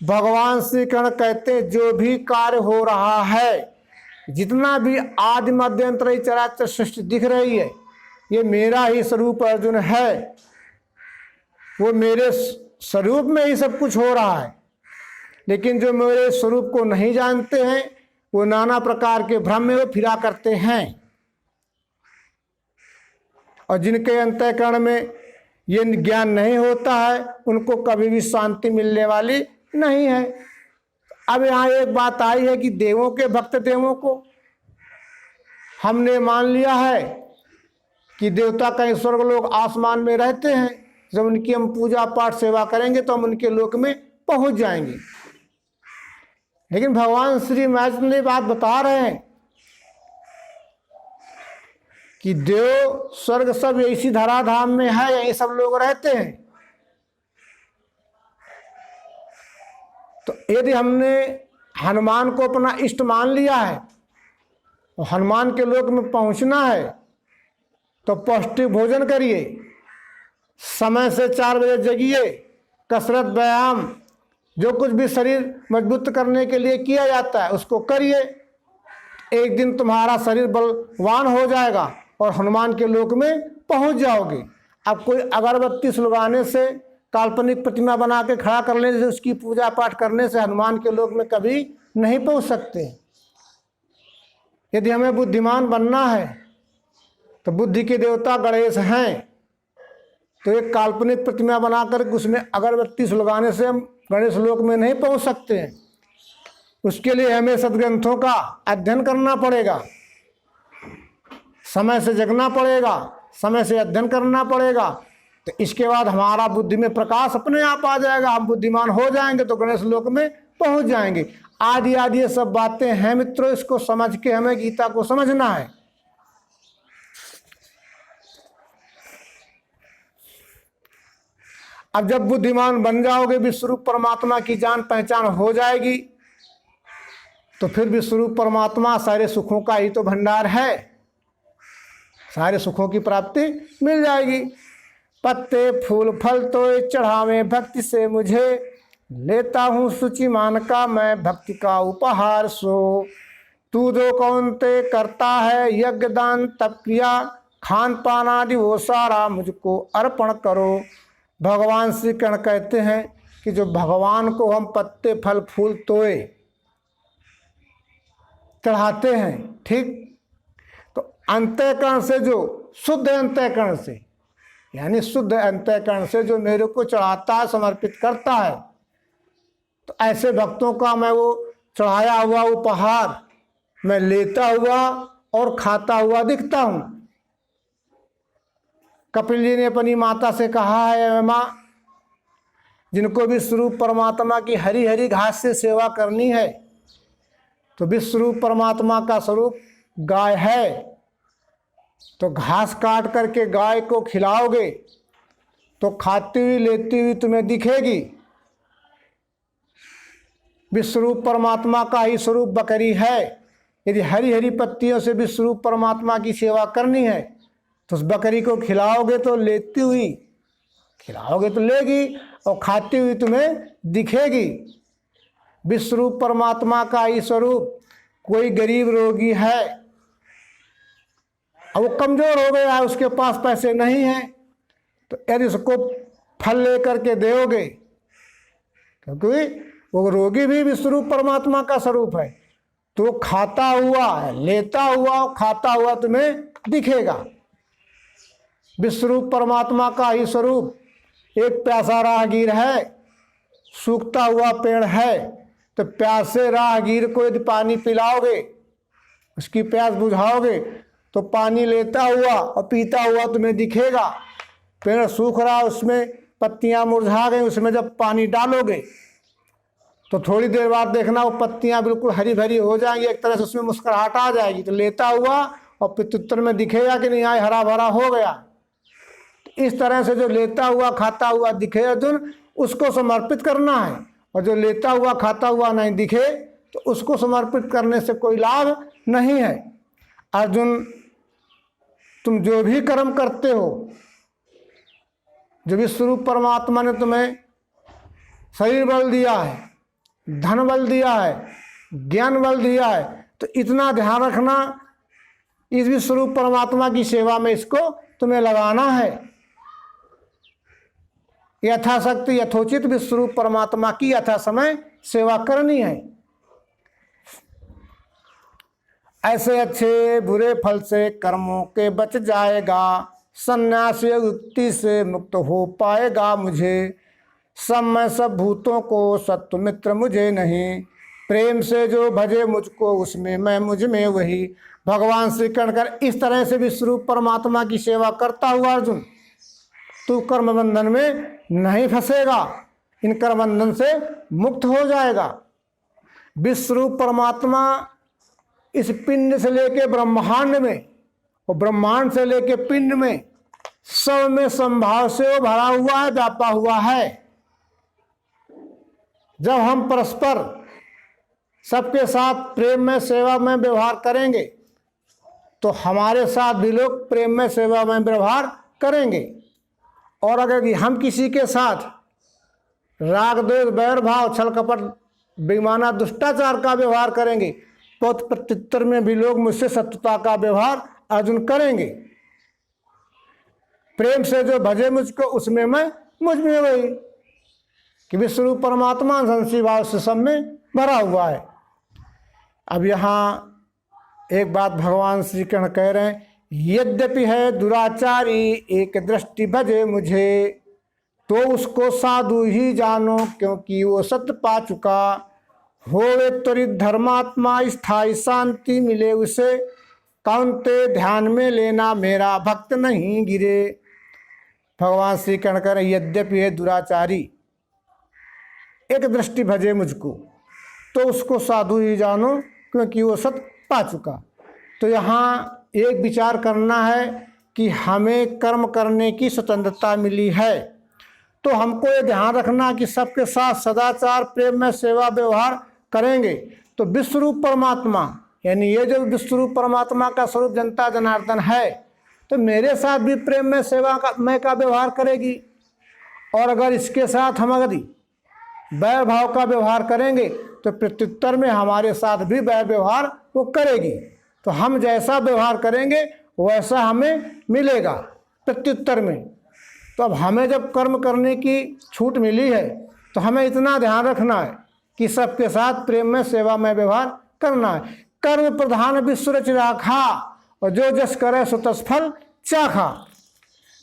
भगवान श्री कृष्ण कहते जो भी कार्य हो रहा है, जितना भी आदि मध्यांतर चराचर सृष्टि दिख रही है, ये मेरा ही स्वरूप अर्जुन है। वो मेरे स्वरूप में ही सब कुछ हो रहा है। लेकिन जो मेरे स्वरूप को नहीं जानते हैं, वो नाना प्रकार के भ्रम में वो फिरा करते हैं। और जिनके अंतःकरण में ये ज्ञान नहीं होता है, उनको कभी भी शांति मिलने वाली नहीं है। अब यहाँ एक बात आई है कि देवों के भक्त देवों को हमने मान लिया है कि देवता कहीं स्वर्ग लोग आसमान में रहते हैं। जब उनकी हम पूजा पाठ सेवा करेंगे तो हम उनके लोक में पहुंच जाएंगे। लेकिन भगवान श्री महर्षि बात बता रहे हैं कि देव स्वर्ग सब इसी धराधाम में है, यही सब लोग रहते हैं। तो यदि हमने हनुमान को अपना इष्ट मान लिया है और हनुमान के लोक में पहुंचना है, तो पौष्टिक भोजन करिए, समय से 4 बजे जगिए, कसरत व्यायाम जो कुछ भी शरीर मजबूत करने के लिए किया जाता है उसको करिए। एक दिन तुम्हारा शरीर बलवान हो जाएगा और हनुमान के लोक में पहुंच जाओगे। अब कोई अगरबत्ती सुलगाने से, काल्पनिक प्रतिमा बना के खड़ा करने से, उसकी पूजा पाठ करने से हनुमान के लोक में कभी नहीं पहुंच सकते। यदि हमें बुद्धिमान बनना है तो बुद्धि के देवता गणेश हैं, तो एक काल्पनिक प्रतिमा बनाकर उसमें अगरबत्ती सुलगाने से हम गणेश लोक में नहीं पहुंच सकते हैं। उसके लिए हमें सद्ग्रंथों का अध्ययन करना पड़ेगा, समय से जगना पड़ेगा, समय से अध्ययन करना पड़ेगा। तो इसके बाद हमारा बुद्धि में प्रकाश अपने आप आ जाएगा, हम बुद्धिमान हो जाएंगे तो गणेश लोक में पहुंच जाएंगे। आदि आदि ये सब बातें हैं मित्रों, इसको समझ के हमें गीता को समझना है। अब जब बुद्धिमान बन जाओगे, विश्वरूप परमात्मा की जान पहचान हो जाएगी, तो फिर विश्वरूप परमात्मा सारे सुखों का ही तो भंडार है, सारे सुखों की प्राप्ति मिल जाएगी। पत्ते फूल फल तो चढ़ावे भक्ति से मुझे, लेता हूँ शुचि मान का मैं भक्ति का उपहार। सो तू जो कौन ते करता है यज्ञ दान तप क्रिया, खान पान आदि वो सारा मुझको अर्पण करो। भगवान श्री कृष्ण कहते हैं कि जो भगवान को हम पत्ते फल फूल तोय चढ़ाते हैं, ठीक, तो अंतःकरण से, जो शुद्ध अंतःकरण से, यानी शुद्ध अंतःकरण से जो मेरे को चढ़ाता है, समर्पित करता है, तो ऐसे भक्तों का मैं वो चढ़ाया हुआ उपहार मैं लेता हुआ और खाता हुआ दिखता हूँ। कपिल जी ने अपनी माता से कहा है, माँ, जिनको विश्वरूप परमात्मा की हरी हरी घास से सेवा करनी है, तो विश्वरूप परमात्मा का स्वरूप गाय है, तो घास काट करके गाय को खिलाओगे तो खाती हुई लेती हुई तुम्हें दिखेगी। विश्वरूप परमात्मा का ही स्वरूप बकरी है। यदि हरी हरी पत्तियों से विश्वरूप परमात्मा की सेवा करनी है तो उस बकरी को खिलाओगे तो लेती हुई, खिलाओगे तो लेगी और खाती हुई तुम्हें दिखेगी। विश्वरूप परमात्मा का ही स्वरूप, कोई गरीब रोगी है और वो कमजोर हो गया है, उसके पास पैसे नहीं हैं, तो यदि उसको फल लेकर के दोगे, क्योंकि वो रोगी भी विश्वरूप परमात्मा का स्वरूप है, तो खाता हुआ, लेता हुआ, खाता हुआ तुम्हें दिखेगा। विश्वरूप परमात्मा का ही स्वरूप एक प्यासा राहगीर है, सूखता हुआ पेड़ है, तो प्यासे राहगीर को यदि पानी पिलाओगे, उसकी प्यास बुझाओगे, तो पानी लेता हुआ और पीता हुआ तुम्हें दिखेगा। पेड़ सूख रहा, उसमें पत्तियां मुरझा गई, उसमें जब पानी डालोगे तो थोड़ी देर बाद देखना वो पत्तियां बिल्कुल हरी भरी हो जाएंगी, एक तरह से उसमें मुस्कुराहट आ जाएगी। तो लेता हुआ और प्रत्युत्तर में दिखेगा कि नहीं, आज हरा भरा हो गया। इस तरह से जो लेता हुआ खाता हुआ दिखे अर्जुन, उसको समर्पित करना है। और जो लेता हुआ खाता हुआ नहीं दिखे तो उसको समर्पित करने से कोई लाभ नहीं है। अर्जुन, तुम जो भी कर्म करते हो, जो विश्वरूप परमात्मा ने तुम्हें शरीर बल दिया है, धन बल दिया है, ज्ञान बल दिया है, तो इतना ध्यान रखना, इस विश्वरूप परमात्मा की सेवा में इसको तुम्हें लगाना है। यथाशक्ति यथोचित विश्वरूप परमात्मा की यथा समय सेवा करनी है। ऐसे अच्छे बुरे फल से कर्मों के बच जाएगा, संन्यास युक्ति से मुक्त हो पाएगा। मुझे सब मैं सब भूतों को सत्व मित्र मुझे नहीं, प्रेम से जो भजे मुझको उसमें मैं मुझ में वही। भगवान श्री कृष्ण कर इस तरह से विश्वरूप परमात्मा की सेवा करता हुआ अर्जुन, तू कर्म बंधन में नहीं फंसेगा, इन कर्म बंधन से मुक्त हो जाएगा। विश्वरूप परमात्मा इस पिंड से लेके ब्रह्मांड में और ब्रह्मांड से लेके पिंड में सब में संभाव से वो भरा हुआ है, व्यापा हुआ है। जब हम परस्पर सबके साथ प्रेम में सेवा में व्यवहार करेंगे तो हमारे साथ भी लोग प्रेम में सेवा में व्यवहार करेंगे। और अगर हम किसी के साथ राग द्वेष बैर भाव छल कपट बेईमाना दुष्टाचार का व्यवहार करेंगे तो प्रत्युत्तर में भी लोग मुझसे शत्रुता का व्यवहार अर्जुन करेंगे। प्रेम से जो भजे मुझको उसमें मैं मुझ में वही, कि विश्वरूप परमात्मा संसी भाव से सब में भरा हुआ है। अब यहाँ एक बात भगवान श्री कृष्ण कह रहे हैं, यद्यपि है दुराचारी एक दृष्टि भजे मुझे, तो उसको साधु ही जानो क्योंकि वो सत्य पा चुका। होवे त्वरित धर्मात्मा स्थायी शांति मिले उसे, कांते ध्यान में लेना मेरा भक्त नहीं गिरे। भगवान श्री कृष्ण कह रहे यद्यपि है दुराचारी एक दृष्टि भजे मुझको, तो उसको साधु ही जानो क्योंकि वो सत्य पा चुका। तो यहाँ एक विचार करना है कि हमें कर्म करने की स्वतंत्रता मिली है, तो हमको ये ध्यान रखना कि सबके साथ सदाचार प्रेम में सेवा व्यवहार करेंगे तो विश्वरूप परमात्मा, यानी ये जो विश्वरूप परमात्मा का स्वरूप जनता जनार्दन है, तो मेरे साथ भी प्रेम में सेवा का व्यवहार करेगी। और अगर इसके साथ हम अगर वैर भाव का व्यवहार करेंगे तो प्रत्युत्तर में हमारे साथ भी वैर व्यवहार वो करेगी। तो हम जैसा व्यवहार करेंगे वैसा हमें मिलेगा प्रत्युत्तर में। तो अब हमें जब कर्म करने की छूट मिली है तो हमें इतना ध्यान रखना है कि सबके साथ प्रेम में सेवा में व्यवहार करना है। कर्म प्रधान विश्व रच राखा और जो जस करे सो तस फल चाखा।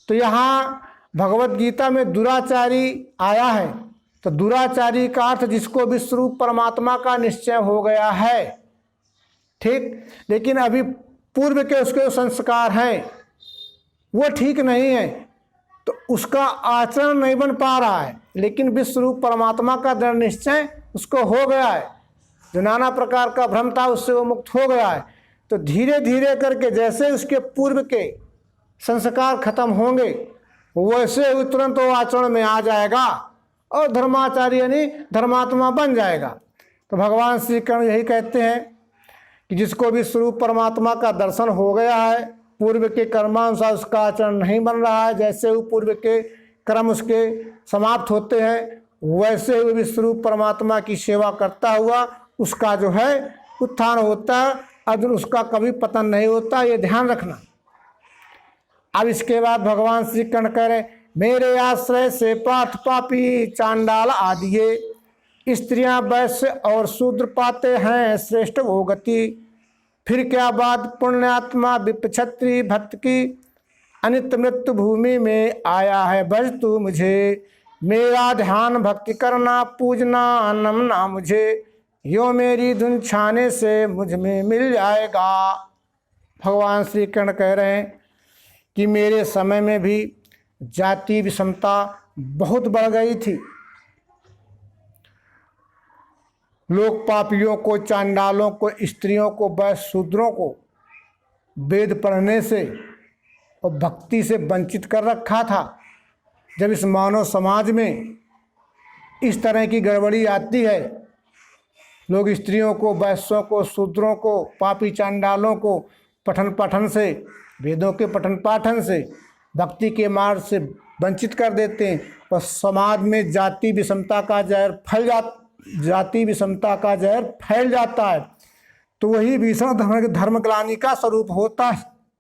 तो यहाँ भगवत गीता में दुराचारी आया है, तो दुराचारी का अर्थ जिसको विश्वरूप परमात्मा का निश्चय हो गया है, ठीक, लेकिन अभी पूर्व के उसके संस्कार हैं वो ठीक नहीं है, तो उसका आचरण नहीं बन पा रहा है। लेकिन विश्वरूप परमात्मा का दृढ़ निश्चय उसको हो गया है, जो नाना प्रकार का भ्रम था उससे वो मुक्त हो गया है। तो धीरे धीरे करके जैसे उसके पूर्व के संस्कार खत्म होंगे वैसे ही तुरंत वो आचरण में आ जाएगा और धर्माचार्य यानी धर्मात्मा बन जाएगा। तो भगवान श्री कृष्ण यही कहते हैं कि जिसको भी स्वरूप परमात्मा का दर्शन हो गया है, पूर्व के कर्मानुसार उसका आचरण नहीं बन रहा है, जैसे वो पूर्व के कर्म उसके समाप्त होते हैं वैसे ही विश्वरूप परमात्मा की सेवा करता हुआ उसका जो है उत्थान होता है, अर्जुन उसका कभी पतन नहीं होता, ये ध्यान रखना। अब इसके बाद भगवान श्री कृष्ण कह रहे मेरे आश्रय से पाथ पापी चांडाल आदिये, स्त्रियां वैश्य और शूद्र पाते हैं श्रेष्ठ वो गति। फिर क्या बात पुण्यात्मा विपक्षत्री भक्त की, अनित मृत्यु भूमि में आया है भज तू मुझे। मेरा ध्यान भक्ति करना पूजना नमना मुझे, यो मेरी धुन छाने से मुझ में मिल जाएगा। भगवान श्री कृष्ण कह रहे हैं कि मेरे समय में भी जाति विषमता बहुत बढ़ गई थी। लोग पापियों को, चांडालों को, स्त्रियों को, वैश्य शूद्रों को वेद पढ़ने से और भक्ति से वंचित कर रखा था। जब इस मानव समाज में इस तरह की गड़बड़ी आती है, लोग स्त्रियों को, वैश्यों को, शूद्रों को, पापी चांडालों को पठन पाठन से, वेदों के पठन पाठन से, भक्ति के मार्ग से वंचित कर देते हैं और समाज में जाति विषमता का जहर फैल जाता है। तो वही भीषण धर्मग्लानि का स्वरूप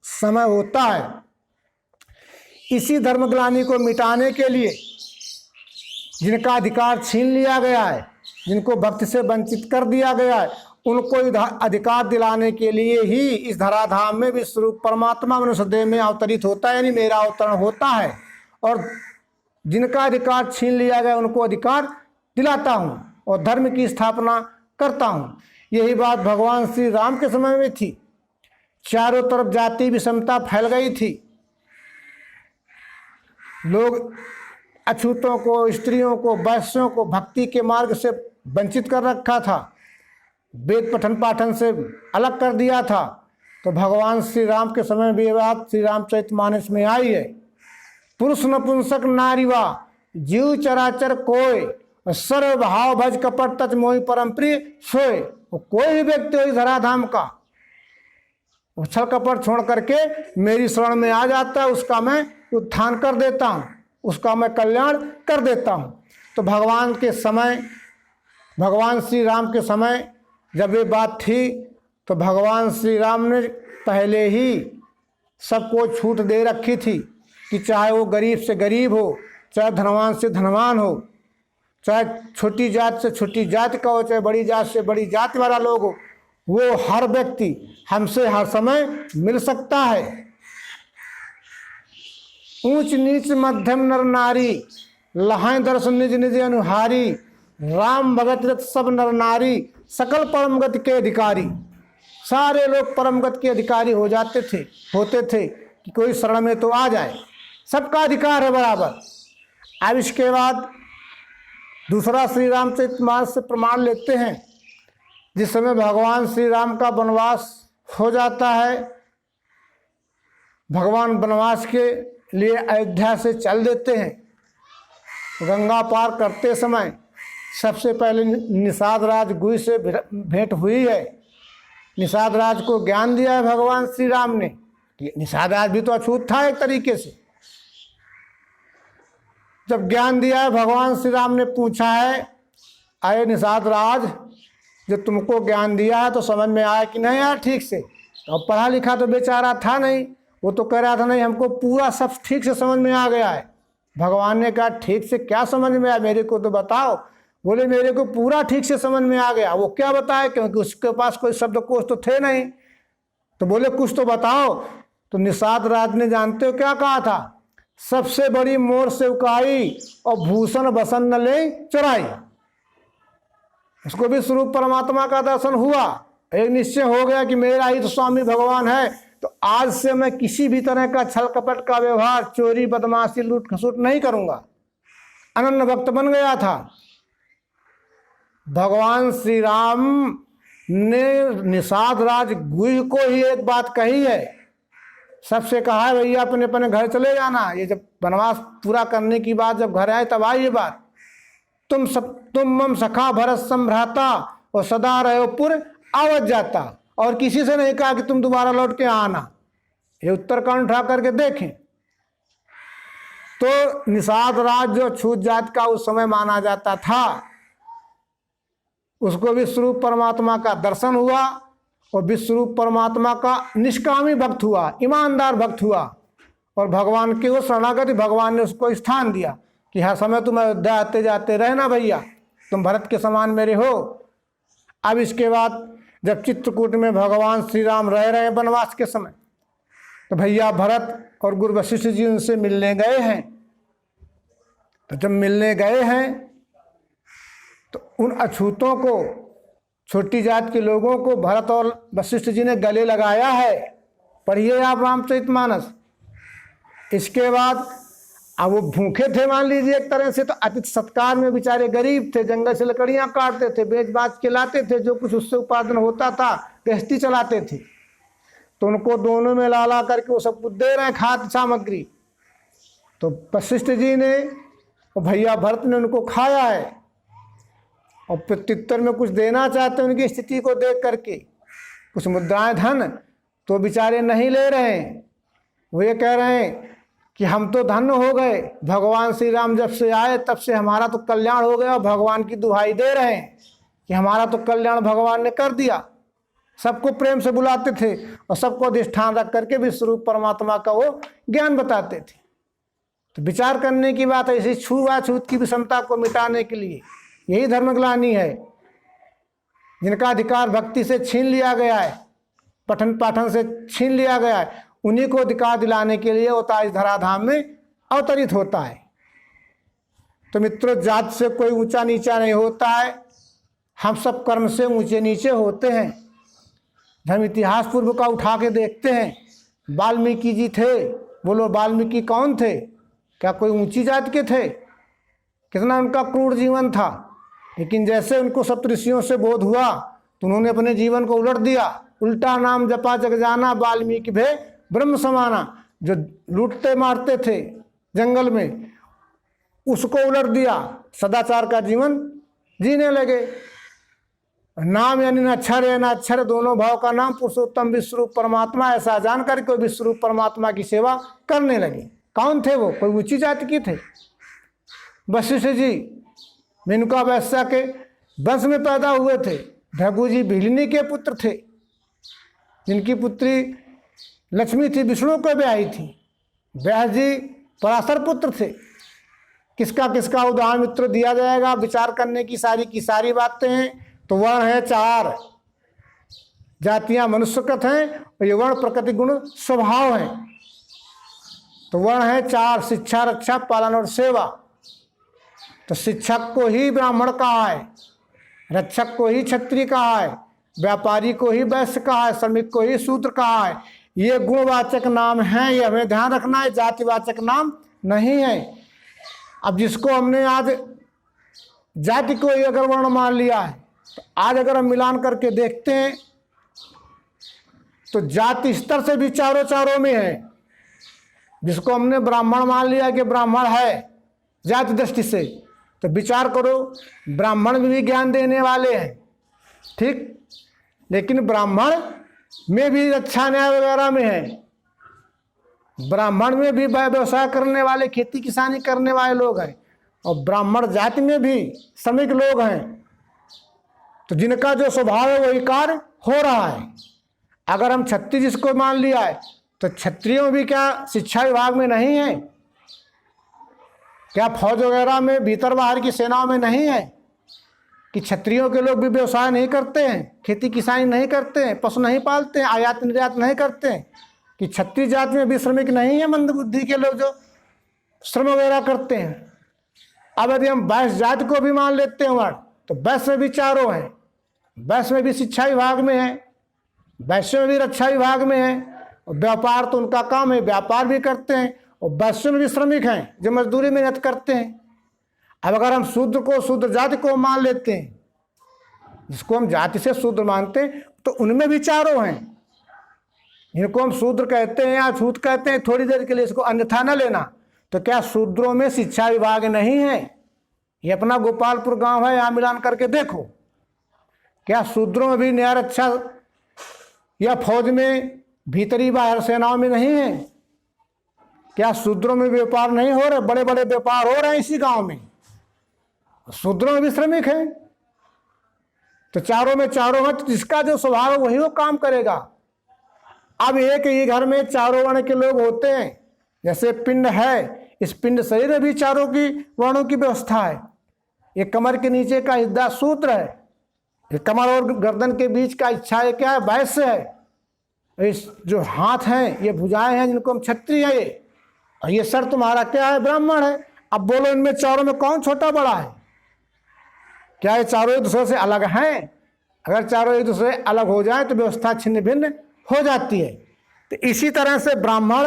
समय होता है। इसी धर्मग्लानि को मिटाने के लिए जिनका अधिकार छीन लिया गया है, जिनको भक्ति से वंचित कर दिया गया है, उनको अधिकार दिलाने के लिए ही इस धराधाम में विश्वरूप परमात्मा मनुष्य देह में अवतरित होता है, यानी मेरा अवतरण होता है। और जिनका अधिकार छीन लिया गया उनको अधिकार दिलाता हूँ और धर्म की स्थापना करता हूँ। यही बात भगवान श्री राम के समय में थी। चारों तरफ जाति विषमता फैल गई थी। लोग अछूतों को, स्त्रियों को, वैश्यों को भक्ति के मार्ग से वंचित कर रखा था, वेद पठन पाठन से अलग कर दिया था। तो भगवान श्री राम के समय में ये बात श्री रामचरितमानस में आई है। पुरुष नपुंसक नारीवा जीव चराचर कोय, सर्व भाव भज कपट तच मोहि परम प्रिय सोय। कोई भी व्यक्ति हो धराधाम का उछल कपट छोड़ करके मेरी शरण में आ जाता है, उसका मैं उत्थान कर देता हूँ, उसका मैं कल्याण कर देता हूँ। तो भगवान श्री राम के समय जब ये बात थी तो भगवान श्री राम ने पहले ही सबको छूट दे रखी थी कि चाहे वो गरीब से गरीब हो, चाहे धनवान से धनवान हो, चाहे छोटी जात से छोटी जात का हो, चाहे बड़ी जात से बड़ी जात वाला लोग हो, वो हर व्यक्ति हमसे हर समय मिल सकता है। ऊंच नीच मध्यम नर नारी, लहाय दर्शन निज निज अनुहारी, राम भगत रत सब नर नारी, सकल परम गति के अधिकारी। सारे लोग परम गति के अधिकारी होते थे कि कोई शरण में तो आ जाए, सबका अधिकार है बराबर। अब इसके बाद दूसरा श्री रामचरितमानस से प्रमाण लेते हैं। जिस समय भगवान श्री राम का वनवास हो जाता है, भगवान वनवास के लिए अयोध्या से चल देते हैं। गंगा पार करते समय सबसे पहले निषाद राज गुहि से भेंट हुई है। निषाद राज को ज्ञान दिया है भगवान श्री राम ने। निषाद राज भी तो अछूत था एक तरीके से। जब ज्ञान दिया है, भगवान श्री राम ने पूछा है, अरे निषाद राज, जो तुमको ज्ञान दिया है तो समझ में आया कि नहीं आया ठीक से? अब पढ़ा लिखा तो बेचारा था नहीं, वो तो कह रहा था नहीं हमको पूरा सब ठीक से समझ में आ गया है। भगवान ने कहा ठीक से क्या समझ में आया, मेरे को तो बताओ। बोले मेरे को पूरा ठीक से समझ में आ गया। वो क्या बताए, क्योंकि उसके पास कोई शब्दकोश तो थे नहीं। तो बोले कुछ तो बताओ। तो निषाद राज ने जानते हो क्या कहा था? सबसे बड़ी मोर सेवकाई और भूषण बसन न ले चुराई। उसको भी स्वरूप परमात्मा का दर्शन हुआ, एक निश्चय हो गया कि मेरा ही तो स्वामी भगवान है। तो आज से मैं किसी भी तरह का छल कपट का व्यवहार, चोरी, बदमाशी, लूट खसूट नहीं करूंगा। अनन्य भक्त बन गया था। भगवान श्री राम ने निषाद राज गुहि को ही एक बात कही है, सबसे कहा है भैया अपने अपने घर चले जाना। ये जब वनवास पूरा करने की बात जब घर आए तब आई ये बात, तुम मम सखा भरत संभ्राता और सदा रहो पुर आवत जाता। और किसी से नहीं कहा कि तुम दोबारा लौट के आना। ये उत्तरकांड उठा करके देखें तो निषाद राज जो छूत जात का उस समय माना जाता था, उसको विश्वरूप परमात्मा का दर्शन हुआ और विश्वरूप परमात्मा का निष्कामी भक्त हुआ, ईमानदार भक्त हुआ। और भगवान के वो शरणागति, भगवान ने उसको स्थान दिया कि हर समय तुम अयोध्या आते जाते रहना भैया, तुम भरत के समान मेरे हो। अब इसके बाद जब चित्रकूट में भगवान श्री राम रह रहे हैं वनवास के समय, तो भैया भरत और गुरु वशिष्ठ जी उनसे मिलने गए हैं। तो जब मिलने गए हैं तो उन अछूतों को, छोटी जात के लोगों को भरत और वशिष्ठ जी ने गले लगाया है पढ़िए आप रामचरितमानस। इसके बाद अब वो भूखे थे मान लीजिए एक तरह से, तो अतिथि सत्कार में बेचारे गरीब थे, जंगल से लकड़ियां काटते थे, बेच बाच के लाते थे, जो कुछ उससे उपार्जन होता था गृहस्थी चलाते थे। तो उनको दोनों में ला करके वो सब कुछ दे रहे हैं खाद्य सामग्री। तो वशिष्ठ जी ने और भैया भरत ने उनको खाया है और प्रत्युत्तर में कुछ देना चाहते हैं उनकी स्थिति को देख करके, कुछ मुद्राएं धन, तो बेचारे नहीं ले रहे हैं। वो ये कह रहे हैं कि हम तो धन्य हो गए, भगवान श्री राम जब से आए तब से हमारा तो कल्याण हो गया, और भगवान की दुहाई दे रहे हैं कि हमारा तो कल्याण भगवान ने कर दिया। सबको प्रेम से बुलाते थे और सबको अधिष्ठान रख करके विश्वरूप परमात्मा का वो ज्ञान बताते थे। तो विचार करने की बात है, इसी छूत की विषमता को मिटाने के लिए यही धर्मग्लानि है। जिनका अधिकार भक्ति से छीन लिया गया है, पठन पाठन से छीन लिया गया है, उन्हीं को अधिकार दिलाने के लिए वो इस धराधाम में अवतरित होता है। तो मित्रों, जात से कोई ऊंचा नीचा नहीं होता है, हम सब कर्म से ऊंचे नीचे होते हैं। हम इतिहास पूर्व का उठा के देखते हैं। वाल्मीकि जी थे, बोलो वाल्मीकि कौन थे? क्या कोई ऊंची जात के थे? कितना उनका क्रूर जीवन था, लेकिन जैसे उनको सप्तऋषियों से बोध हुआ तो उन्होंने अपने जीवन को उलट दिया। उल्टा नाम जपा जग जाना, वाल्मीकि भे ब्रह्म समाना। जो लूटते मारते थे जंगल में, उसको उलट दिया, सदाचार का जीवन जीने लगे। नाम यानी न अक्षर है न अक्षर, दोनों भाव का नाम पुरुषोत्तम विश्वरूप परमात्मा, ऐसा जान करके विश्वरूप परमात्मा की सेवा करने लगे। कौन थे वो? कोई ऊंची जाति के थे? वशिष्ठ जी मेनका वैश्या के वंश में पैदा हुए थे। भृगु जी बिहलिनी के पुत्र थे, जिनकी पुत्री लक्ष्मी थी, विष्णु को ब्याही थी। व्यास जी पराशर पुत्र थे। किसका किसका उदाहरण मित्र दिया जाएगा, विचार करने की सारी बातें हैं। तो वर्ण है 4 जातियां मनुष्यकृत हैं, और ये वर्ण प्रकृति गुण स्वभाव हैं। तो वर्ण है 4, शिक्षा, रक्षा, पालन और सेवा। तो शिक्षक को ही ब्राह्मण कहा है, रक्षक को ही क्षत्रिय कहा है, व्यापारी को ही वैश्य कहा है, श्रमिक को ही शूद्र कहा है। ये गुणवाचक नाम है, ये हमें ध्यान रखना है, जातिवाचक नाम नहीं है। अब जिसको हमने आज जाति को ही अगर वर्ण मान लिया है, तो आज अगर हम मिलान करके देखते हैं तो जाति स्तर से भी चारों में है। जिसको हमने ब्राह्मण मान लिया कि ब्राह्मण है जाति दृष्टि से, तो विचार करो, ब्राह्मण में भी ज्ञान देने वाले हैं, ठीक, लेकिन ब्राह्मण में भी रक्षा न्याय वगैरह में है। ब्राह्मण में भी व्यवसाय करने वाले, खेती किसानी करने वाले लोग हैं, और ब्राह्मण जाति में भी श्रमिक लोग हैं। तो जिनका जो स्वभाव है वही कार्य हो रहा है। अगर हम क्षत्रिय जिसको मान लिया है, तो क्षत्रियों भी क्या शिक्षा विभाग में नहीं है? क्या फौज वगैरह में, भीतर बाहर की सेनाओं में नहीं है कि क्षत्रियों के लोग भी व्यवसाय नहीं करते हैं, खेती किसानी नहीं करते हैं, पशु नहीं पालते हैं, आयात निर्यात नहीं करते हैं? कि क्षत्रिय जात में भी श्रमिक नहीं है, मंदबुद्धि के लोग जो श्रम वगैरह करते हैं? अब यदि हम वैश्य जाति को भी मान लेते हैं वर्ण, तो वैश्य में भी 4 हैं। वैश्य में भी शिक्षा विभाग में है, वैश्य में भी रक्षा विभाग में है, और व्यापार तो उनका काम है, व्यापार भी करते हैं। और वैश्य में भी श्रमिक हैं जो मजदूरी मेहनत करते हैं। अब अगर हम शूद्र को, शूद्र जाति को मान लेते हैं, जिसको हम जाति से शूद्र मानते हैं, तो उनमें भी 4 हैं। इनको हम शूद्र कहते हैं या छूत कहते हैं, थोड़ी देर के लिए इसको अन्यथा न लेना। तो क्या शूद्रों में शिक्षा विभाग नहीं है? ये अपना गोपालपुर गांव है, यहाँ मिलान करके देखो। क्या शूद्रों में भी न्याय रक्षा या फौज में, भीतरी बाहर सेनाओं में नहीं है? क्या शूद्रों में व्यापार नहीं हो रहे? बड़े बड़े व्यापार हो रहे हैं इसी गांव में। शूद्रों में भी श्रमिक हैं। तो 4 में 4 हैं, तो जिसका जो स्वभाव है वही वो काम करेगा। अब एक ही घर में 4 वर्ण के लोग होते हैं। जैसे पिंड है, इस पिंड शरीर में भी 4 की वर्णों की व्यवस्था है। ये कमर के नीचे का हिस्सा शूद्र है, ये कमर और गर्दन के बीच का इच्छा है क्या है? वैश्य है। इस जो हाथ हैं, ये भुजाएं हैं, जिनको हम क्षत्रिय है, और ये सर तुम्हारा क्या है? ब्राह्मण है। अब बोलो, इनमें 4 में कौन छोटा बड़ा है? क्या ये 4 एक दूसरे से अलग हैं? अगर 4 एक दूसरे अलग हो जाए तो व्यवस्था छिन्न भिन्न हो जाती है। तो तो इसी तरह से ब्राह्मण,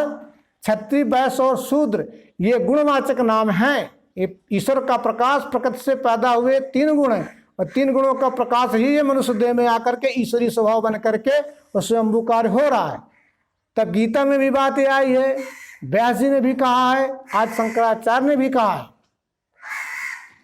क्षत्रिय, वैश्य और शूद्र ये गुणवाचक नाम हैं। ये ईश्वर का प्रकाश, प्रकृति से पैदा हुए 3 गुण हैं और 3 गुणों का प्रकाश ही ये मनुष्य देह में आकर के ईश्वरीय स्वभाव बन करके और स्वयंभू कार्य हो रहा है। तब गीता में भी बात आई है, व्यास जी ने भी कहा है, आज शंकराचार्य ने भी कहा है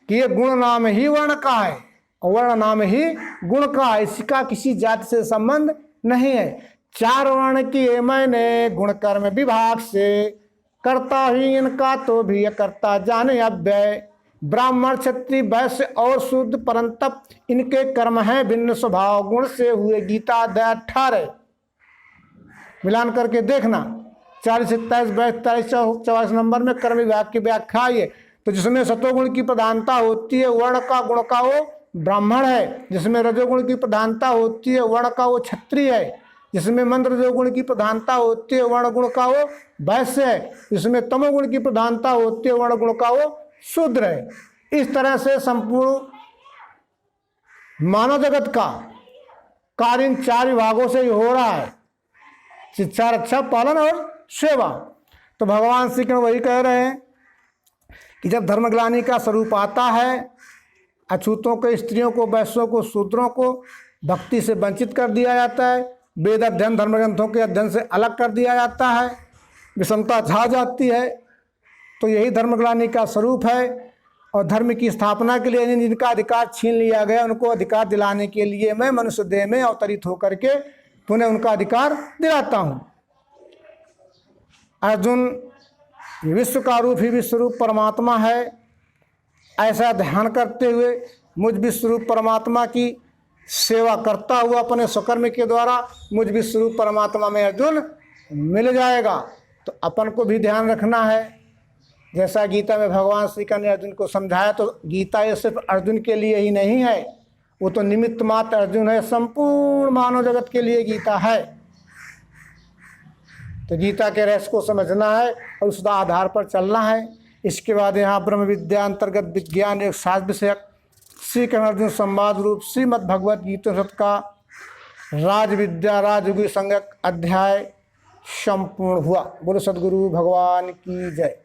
कि ये गुण नाम ही वर्ण का है और वर्ण नाम ही गुण का है। इसका किसी जाति से संबंध नहीं है। 4 वर्ण किए मैंने गुण कर्म विभाग से, करता ही इनका तो भी करता जाने अव्यय। ब्राह्मण, क्षत्रिय, वैश्य और शूद्र परंतप इनके कर्म हैं भिन्न स्वभाव, गुण से हुए। गीता अध्याय 18 मिलान करके देखना, 40, 27, 42, 44 नंबर में कर्म विभाग की व्याख्या है। तो जिसमें सतोगुण की प्रधानता होती है वर्ण का, गुण का, वो ब्राह्मण है। जिसमें रजोगुण की प्रधानता होती है वर्ण का, वो क्षत्रिय है। जिसमें मंद रजोगुण की प्रधानता होती है वर्ण गुण का, वो वैश्य है। जिसमें तमोगुण की प्रधानता होती है वर्ण गुण का, वो शूद्र है। इस तरह से संपूर्ण मानव जगत का कार्य इन 4 विभागों से ही हो रहा है, शिक्षा, रक्षा, पालन और सेवा। तो भगवान श्री कृष्ण वही कह रहे हैं कि जब धर्मग्लानि का स्वरूप आता है, अछूतों को, स्त्रियों को, वैश्यों को, शूद्रों को भक्ति से वंचित कर दिया जाता है, वेद अध्ययन, धर्म ग्रंथों के अध्ययन से अलग कर दिया जाता है, विषमता छा जाती है, तो यही धर्मग्लानि का स्वरूप है। और धर्म की स्थापना के लिए जिनका अधिकार छीन लिया गया उनको अधिकार दिलाने के लिए मैं मनुष्य देह में अवतरित होकर के पुनः उनका अधिकार दिलाता हूँ। अर्जुन, विश्व का रूप ही विश्वरूप परमात्मा है, ऐसा ध्यान करते हुए मुझ विश्वरूप परमात्मा की सेवा करता हुआ अपने स्वकर्म के द्वारा मुझ विश्वरूप परमात्मा में अर्जुन मिल जाएगा। तो अपन को भी ध्यान रखना है, जैसा गीता में भगवान श्री कृष्ण ने अर्जुन को समझाया। तो गीता ये सिर्फ अर्जुन के लिए ही नहीं है, वो तो निमित्त मात्र अर्जुन है, संपूर्ण मानव जगत के लिए गीता है। तो गीता के रहस्य को समझना है और उस आधार पर चलना है। इसके बाद यहाँ ब्रह्म विद्या अंतर्गत विज्ञान एक शास्त्र विषयक श्री कृष्ण अर्जुन संवाद रूप श्रीमद् भगवत गीता का राज विद्या राजयोगी संज्ञक अध्याय संपूर्ण हुआ। बोलो सद्गुरु भगवान की जय।